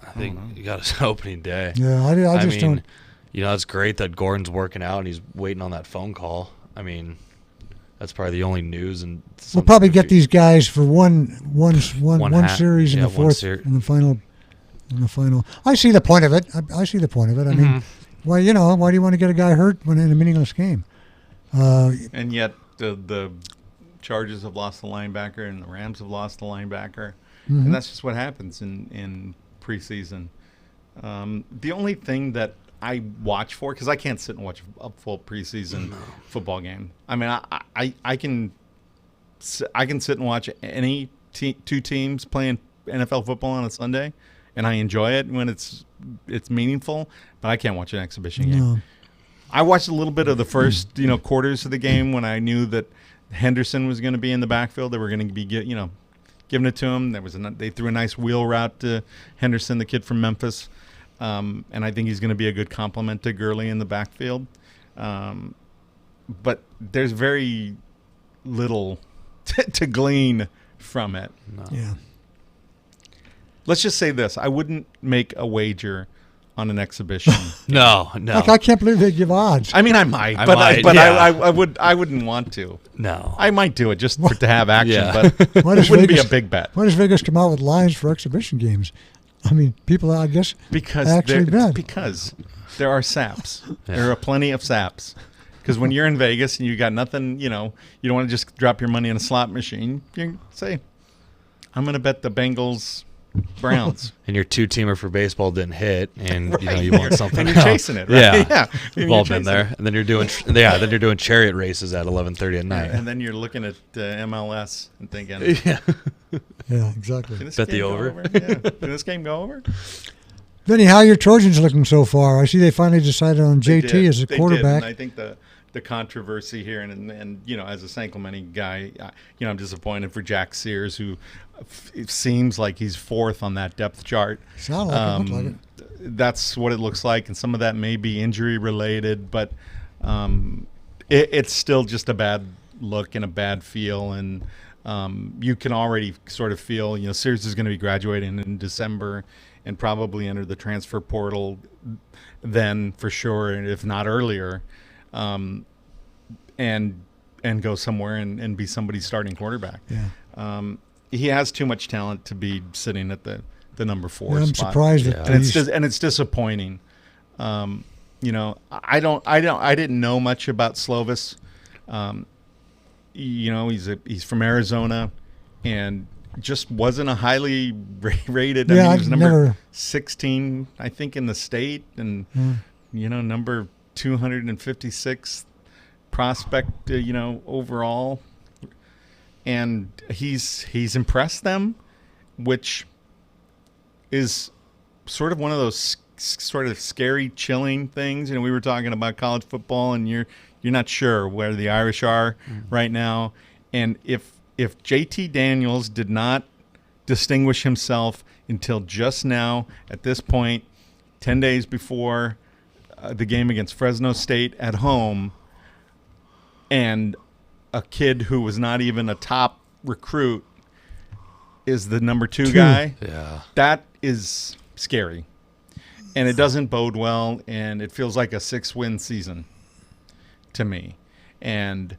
I think you got us opening day. Yeah, I just don't. It's great that Gordon's working out and he's waiting on that phone call. I mean, that's probably the only news. And we'll probably get these guys for one series in the fourth, in the final. In the final, I see the point of it. I see the point of it. I mean, why do you want to get a guy hurt when in a meaningless game? And yet the Chargers have lost the linebacker and the Rams have lost the linebacker, and that's just what happens in preseason. The only thing that I watch for, because I can't sit and watch a full preseason football game. I mean, I can sit and watch any two teams playing NFL football on a Sunday, and I enjoy it when it's meaningful. But I can't watch an exhibition game. I watched a little bit of the first quarters of the game when I knew that Henderson was going to be in the backfield. They were going to be giving it to him. They threw a nice wheel route to Henderson, the kid from Memphis. And I think he's going to be a good complement to Gurley in the backfield. But there's very little to glean from it. No. Yeah. Let's just say this. I wouldn't make a wager on an exhibition. No. Like, I can't believe they give odds. I mean, I might, but I wouldn't want to. No. I might do it just to have action, Yeah. but it wouldn't be a big bet. Why does Vegas come out with lines for exhibition games? I mean, people, I guess, Because there are saps. Yeah. There are plenty of saps. Because when you're in Vegas and you got nothing, you don't want to just drop your money in a slot machine. You say, I'm going to bet the Bengals Browns. And your two-teamer for baseball didn't hit, and Right. you want something. And you're else. chasing it, right? Yeah, And we've all you're been chasing there. it. And then you're doing chariot races at 11:30 at night. And then you're looking at MLS and thinking, Yeah. yeah, exactly. Can this Bet game the go over. Yeah. Can this game go over? Vinny, how are your Trojans looking so far? I see they finally decided on They JT did. as a They quarterback. did. And I think the controversy here, and as a San Clemente guy, I'm disappointed for Jack Sears, who it seems like he's fourth on that depth chart. Sound like it, looked like it. That's what it looks like, and some of that may be injury related, but it's still just a bad look and a bad feel, and you can already sort of feel, Sears is going to be graduating in December and probably enter the transfer portal then for sure, and if not earlier, and go somewhere and be somebody's starting quarterback. Yeah. He has too much talent to be sitting at the number 4 Yeah, I'm spot. surprised Yeah. that And it's disappointing. I didn't know much about Slovis. He's from Arizona, and just wasn't a highly rated. Yeah, I mean, he was I've number never- 16, I think, in the state, and number 256 prospect, overall. And he's impressed them, which is sort of one of those sort of scary, chilling things. We were talking about college football, and you're not sure where the Irish are right now. And if JT Daniels did not distinguish himself until just now, at this point, 10 days before the game against Fresno State at home, and a kid who was not even a top recruit is the number 2 guy, Yeah. that is scary. And it doesn't bode well, and it feels like a 6-win season to me. And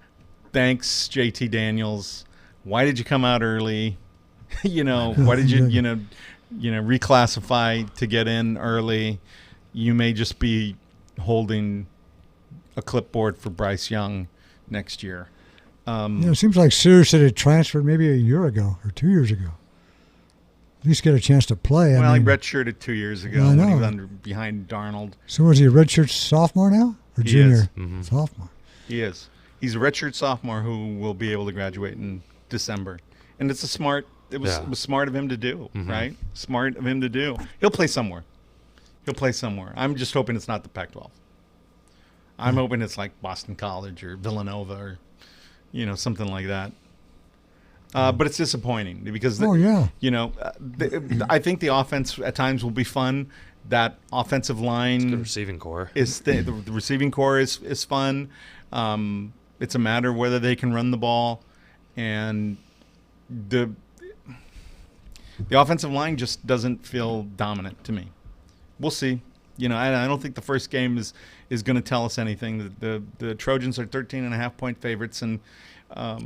thanks, JT Daniels. Why did you come out early? Why did you, reclassify to get in early? You may just be holding a clipboard for Bryce Young next year. it seems like Sears said it transferred maybe a year ago or 2 years ago. At least get a chance to play. Well, I he mean, redshirted 2 years ago I when he know. was behind Darnold. so was he a redshirt sophomore now or He junior? is. Mhm. Sophomore. He is. He's a redshirt sophomore who will be able to graduate in December. And it was Yeah. it was smart of him to do, Mhm. right? Smart of him to do. He'll play somewhere. I'm just hoping it's not the Pac-12. I'm hoping it's like Boston College or Villanova or something like that. But it's disappointing because Oh, yeah. I think the offense at times will be fun. That offensive line Good receiving core. is the receiving core is fun. It's a matter of whether they can run the ball, and the offensive line just doesn't feel dominant to me. We'll see. I don't think the first game is going to tell us anything. The Trojans are 13.5-point favorites and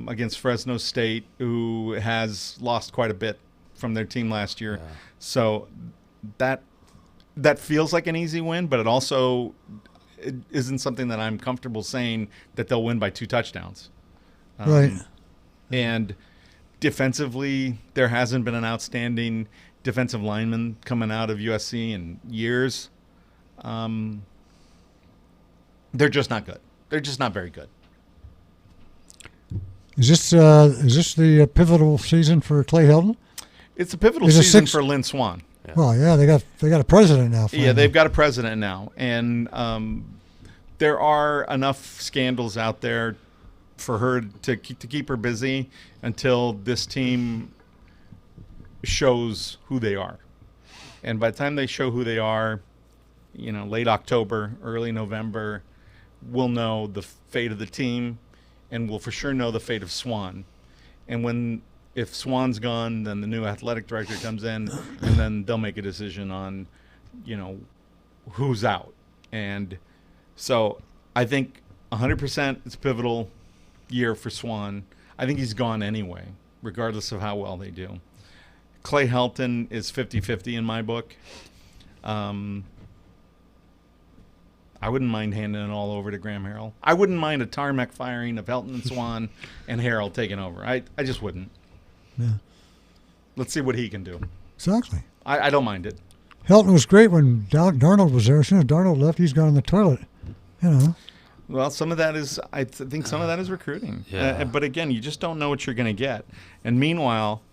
against Fresno State, who has lost quite a bit from their team last year. Yeah. So that feels like an easy win, but it isn't something that I'm comfortable saying that they'll win by 2 touchdowns. Right. And defensively, there hasn't been an outstanding defensive lineman coming out of USC in years. They're just not good. They're just not very good. Is this the pivotal season for Clay Helton? It's a pivotal Is it season 6? for Lynn Swann. Yeah. Well, yeah, they got a president now. Yeah, finally. they've got a president now, and there are enough scandals out there for her to keep her busy until this team shows who they are. And by the time they show who they are, late October, early November, we'll know the fate of the team, and we'll for sure know the fate of Swann. And if Swann's gone, then the new athletic director comes in, and then they'll make a decision on, who's out. And so I think 100% it's a pivotal year for Swann. I think he's gone anyway, regardless of how well they do. Clay Helton is 50-50 in my book. I wouldn't mind handing it all over to Graham Harrell. I wouldn't mind a tarmac firing of Helton and Swann and Harrell taking over. I just wouldn't. Yeah. Let's see what he can do. Exactly. I don't mind it. Helton was great when Darnold was there. As soon as Darnold left, he's gone in the toilet. Well, some of that is, I think some of that is recruiting. Yeah. But again, you just don't know what you're going to get. And meanwhile,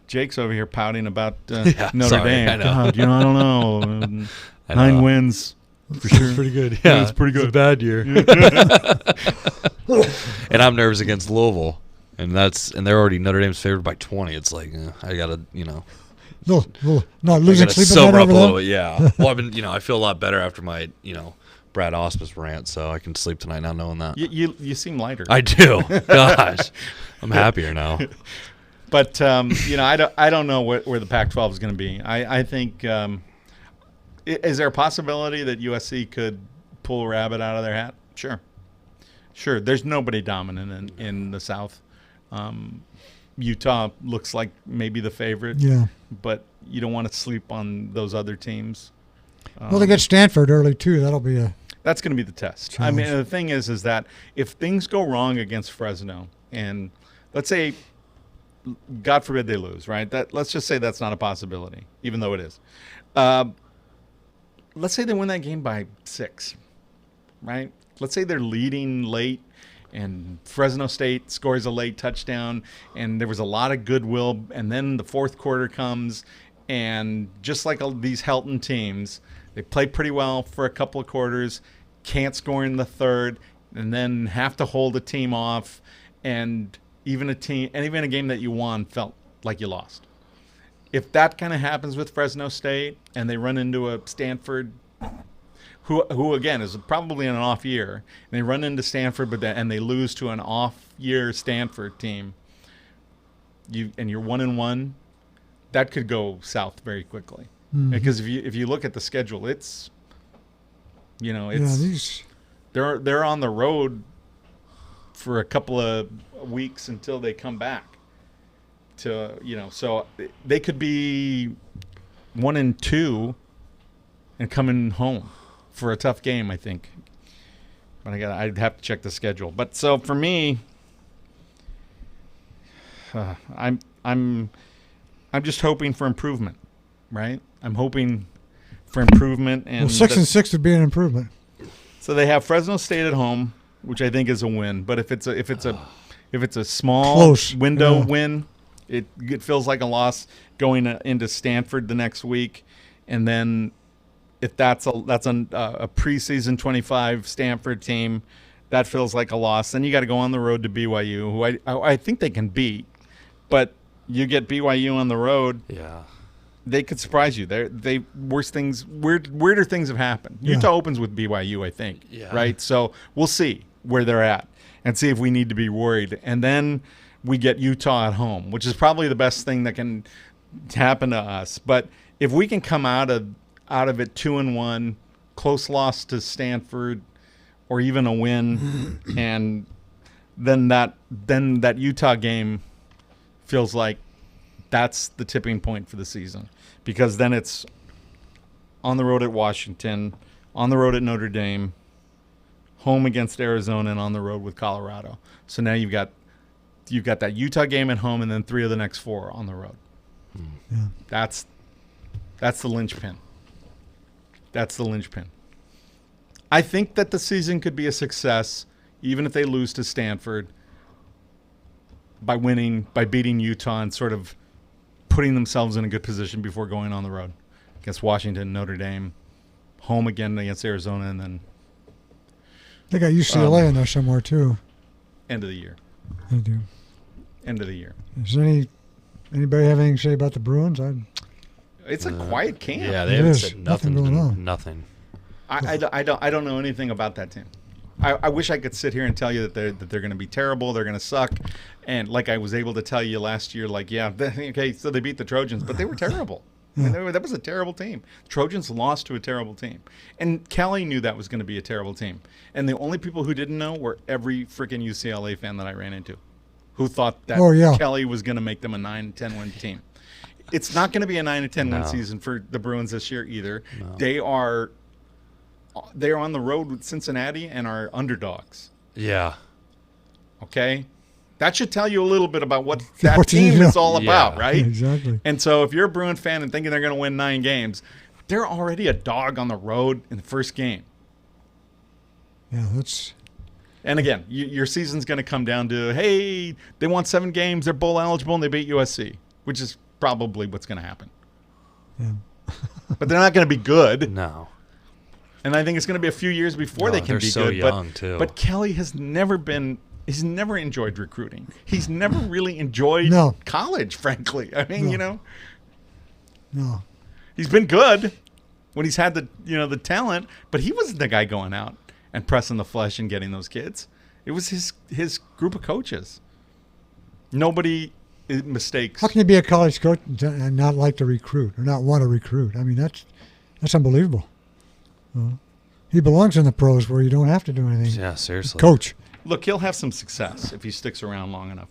Jake's over here pouting about Notre sorry, Dame. I know. God, I don't know. I 9 know. wins. For sure. Pretty good. Yeah, it's pretty good. It's a bad year. And I'm nervous against Louisville, and they're already Notre Dame's favored by 20. It's like I gotta, No, not I losing gotta sleep at sober night up a over little that. bit. Yeah. Well, I've been, I feel a lot better after my, Brad Auspis rant, so I can sleep tonight now knowing that. You seem lighter. I do. Gosh, I'm happier now. But I don't know where the Pac-12 is going to be. I think is there a possibility that USC could pull a rabbit out of their hat? Sure. There's nobody dominant in the South. Utah looks like maybe the favorite. Yeah. But you don't want to sleep on those other teams. Well, they get Stanford early too. That'll be a. That's going to be the test. Challenge. I mean, the thing is that if things go wrong against Fresno, and let's say, God forbid they lose, right? Let's just say that's not a possibility, even though it is. Let's say they win that game by 6, right? Let's say they're leading late, and Fresno State scores a late touchdown, and there was a lot of goodwill, and then the fourth quarter comes, and just like all these Helton teams, they play pretty well for a couple of quarters, can't score in the third, and then have to hold a team off, and even a game that you won felt like you lost. If that kind of happens with Fresno State and they run into a Stanford, who again is probably in an off year, and they run into Stanford, and they lose to an off year Stanford team, you're 1-1, that could go south very quickly. Mm-hmm. Because if you look at the schedule, it's they're on the road for a couple of weeks until they come back. So they could be 1-2 and coming home for a tough game, I think. But I'd have to check the schedule. But so for me, I'm just hoping for improvement, right? I'm hoping for improvement, and 6-6 would be an improvement. So they have Fresno State at home, which I think is a win. But if it's a small Close. window Yeah. win, it feels like a loss going into Stanford the next week, and then if that's a preseason 25 Stanford team, that feels like a loss. Then you got to go on the road to BYU, who I think they can beat, but you get BYU on the road. Yeah. They could surprise you. Weirder things have happened. Yeah. Utah opens with BYU, I think. Yeah. Right? So we'll see where they're at and see if we need to be worried. And then we get Utah at home, which is probably the best thing that can happen to us. But if we can come out of it 2-1 close loss to Stanford, or even a win, and then that Utah game feels like that's the tipping point for the season, because then it's on the road at Washington, on the road at Notre Dame, home against Arizona, and on the road with Colorado. So now you've got that Utah game at home, and then 3 of the next 4 on the road. Yeah. That's the linchpin. That's the linchpin. I think that the season could be a success, even if they lose to Stanford, by beating Utah and sort of putting themselves in a good position before going on the road against Washington, Notre Dame, home again against Arizona, and then They got UCLA in there somewhere too. end of the year. They do. End of the year. Does anybody have anything to say about the Bruins? It's a quiet camp. Yeah, they It haven't is. said Nothing nothing. going on. Nothing. I don't know anything about that team. I wish I could sit here and tell you that they're going to be terrible, they're going to suck, and like I was able to tell you last year, like okay, so they beat the Trojans, but they were terrible. I mean, that was a terrible team. Trojans lost to a terrible team, and Kelly knew that was going to be a terrible team. And the only people who didn't know were every freaking UCLA fan that I ran into, who thought that Kelly was going to make them a 9-10 win team. It's not going to be a 9-10 win season for the Bruins this year either. No. They are on the road with Cincinnati and are underdogs. Yeah. Okay? That should tell you a little bit about what that team is all about, right? Exactly. And so if you're a Bruin fan and thinking they're going to win 9 games, they're already a dog on the road in the first game. Yeah, that's... And again, your season's going to come down to, hey, they won 7 games, they're bowl eligible, and they beat USC, which is probably what's going to happen. Yeah. But they're not going to be good. No. And I think it's going to be a few years before they can be so good. Young too. But Kelly has never enjoyed recruiting. He's never really enjoyed college, frankly. I mean, No. He's been good when he's had the talent, but he wasn't the guy going out and pressing the flesh and getting those kids. It was his group of coaches. Nobody mistakes. How can you be a college coach and not like to recruit or not want to recruit? I mean, that's unbelievable. He belongs in the pros where you don't have to do anything. Yeah, seriously. Coach. Look, he'll have some success if he sticks around long enough.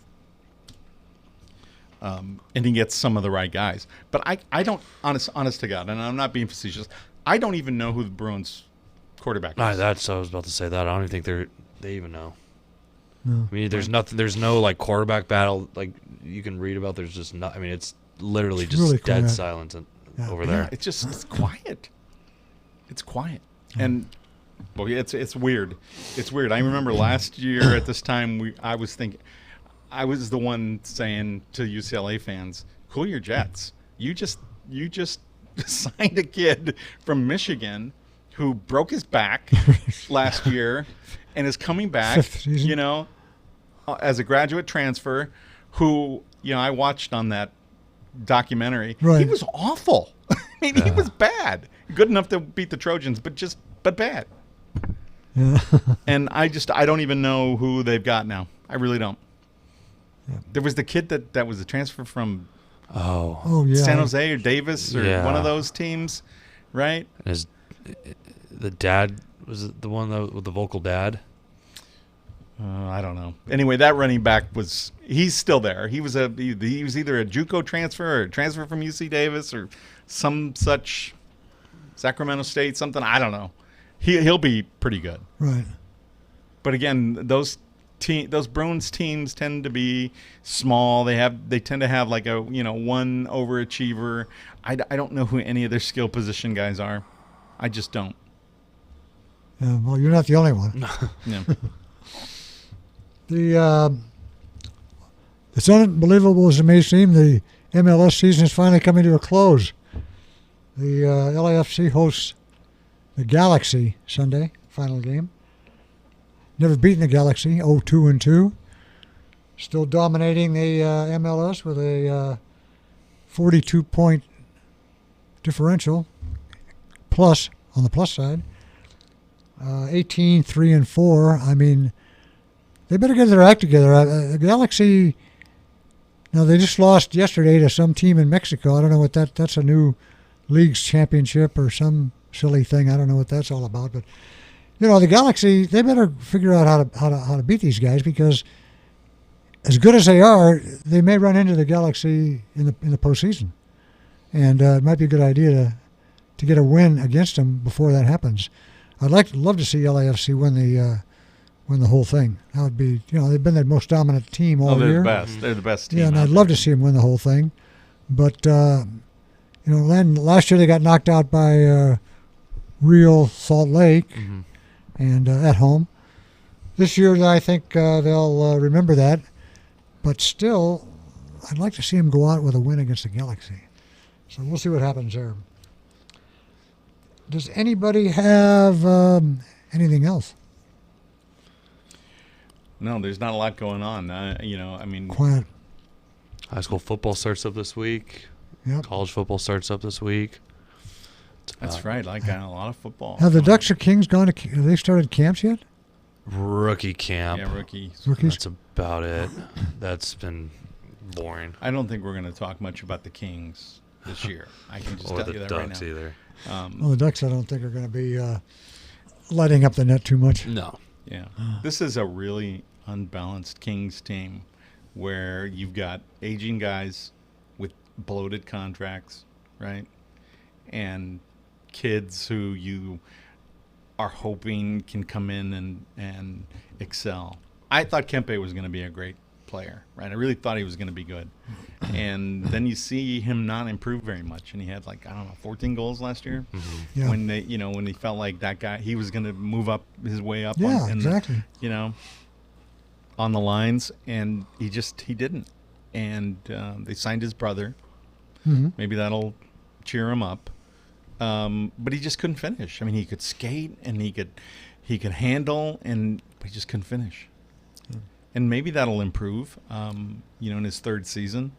And he gets some of the right guys. But I don't, honest to God, and I'm not being facetious, I don't even know who the Bruins quarterback is. I was about to say that. I don't even think they even know. No. I mean, there's no like quarterback battle like you can read about. There's just not. I mean, it's literally just really dead quiet. silence over there. It's quiet. It's quiet. And well, it's weird. It's weird. I remember last year at this time I was the one saying to UCLA fans, "Cool your jets. You just signed a kid from Michigan who broke his back last year and is coming back, as a graduate transfer who, I watched on that documentary. Right. He was awful. I mean, he was bad. Good enough to beat the Trojans, but bad. Yeah. And I don't even know who they've got now. I really don't. Yeah. There was the kid that was a transfer from San Jose or Davis or one of those teams, right? The dad was it the one with the vocal dad? I don't know. Anyway, that running back he's still there. He was either a JUCO transfer or a transfer from UC Davis or some such Sacramento State, something. I don't know. He'll be pretty good. Right. But again, those Bruins teams tend to be small. They tend to have like a one overachiever. I don't know who any of their skill position guys are. I just don't. Yeah, well, you're not the only one. Yeah. It's unbelievable as it may seem. The MLS season is finally coming to a close. The LAFC hosts the Galaxy Sunday, final game. Never beaten the Galaxy, 0-2-2. Still dominating the MLS with a 42-point differential, plus on the plus side. 18-3-4. I mean, they better get their act together. The Galaxy, they just lost yesterday to some team in Mexico. I don't know what that's a new league's championship or some silly thing. I don't know what that's all about, but the Galaxy, they better figure out how to beat these guys, because as good as they are, they may run into the Galaxy in the postseason, and it might be a good idea to get a win against them before that happens. I'd love to see LAFC win the whole thing. That would be, they've been the most dominant team all they're year. the best. They're the best team. Yeah, and out I'd there. love to see them win the whole thing. But, then last year they got knocked out by Real Salt Lake and at home. This year I think they'll remember that. But still, I'd like to see them go out with a win against the Galaxy. So we'll see what happens there. Does anybody have anything else? No, there's not a lot going on. Quiet. High school football starts up this week. Yep. College football starts up this week. That's right. I got a lot of football. Have the Ducks or Kings gone to? Have they started camps yet? Rookie camp. Yeah, rookies. Rookies. That's about it. That's been boring. I don't think we're going to talk much about the Kings this year. I can just Or tell the you that Ducks right now. either. Well, the Ducks, I don't think are going to be lighting up the net too much. No. Yeah. This is a really unbalanced Kings team where you've got aging guys with bloated contracts, right? And kids who you are hoping can come in and excel. I thought Kempe was going to be a great player, right? I really thought he was going to be good. And then you see him not improve very much. And he had 14 goals last year. Yeah. When when he felt like that guy, he was going to move up his way up. Yeah, exactly. On the lines, and he didn't. And they signed his brother. Mm-hmm. Maybe that'll cheer him up. But he just couldn't finish. I mean, he could skate and he could handle, and he just couldn't finish. And maybe that'll improve, in his third season.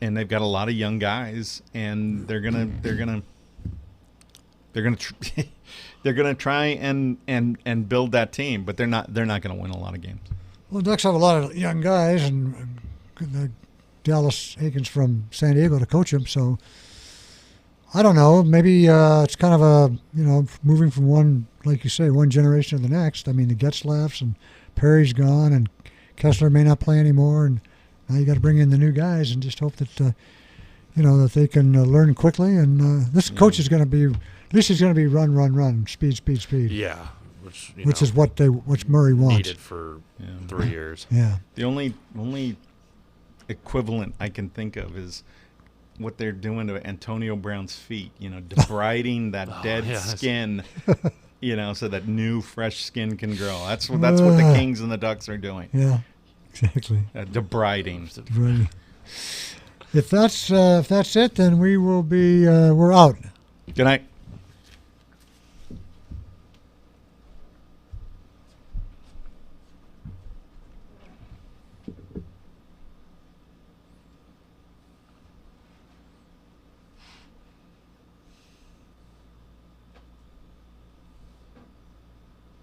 And they've got a lot of young guys, and they're gonna try and build that team, but they're not gonna win a lot of games. Well, the Ducks have a lot of young guys, and Dallas Aikens from San Diego to coach them. So I don't know. Maybe it's kind of a moving from one, like you say, one generation to the next. I mean, the Getzlaffs and Perry's gone, and Kessler may not play anymore, and now you got to bring in the new guys and just hope that that they can learn quickly. And this coach is going to be, at least he's going to be run, speed. Yeah. Which is what Murray wants. Needed for 3 years. Yeah. The only equivalent I can think of is what they're doing to Antonio Brown's feet. Debriding that dead skin. So that new fresh skin can grow. That's what the Kings and the Ducks are doing. Yeah, exactly. Debriding. Right. If that's it, then we will be we're out. Good night.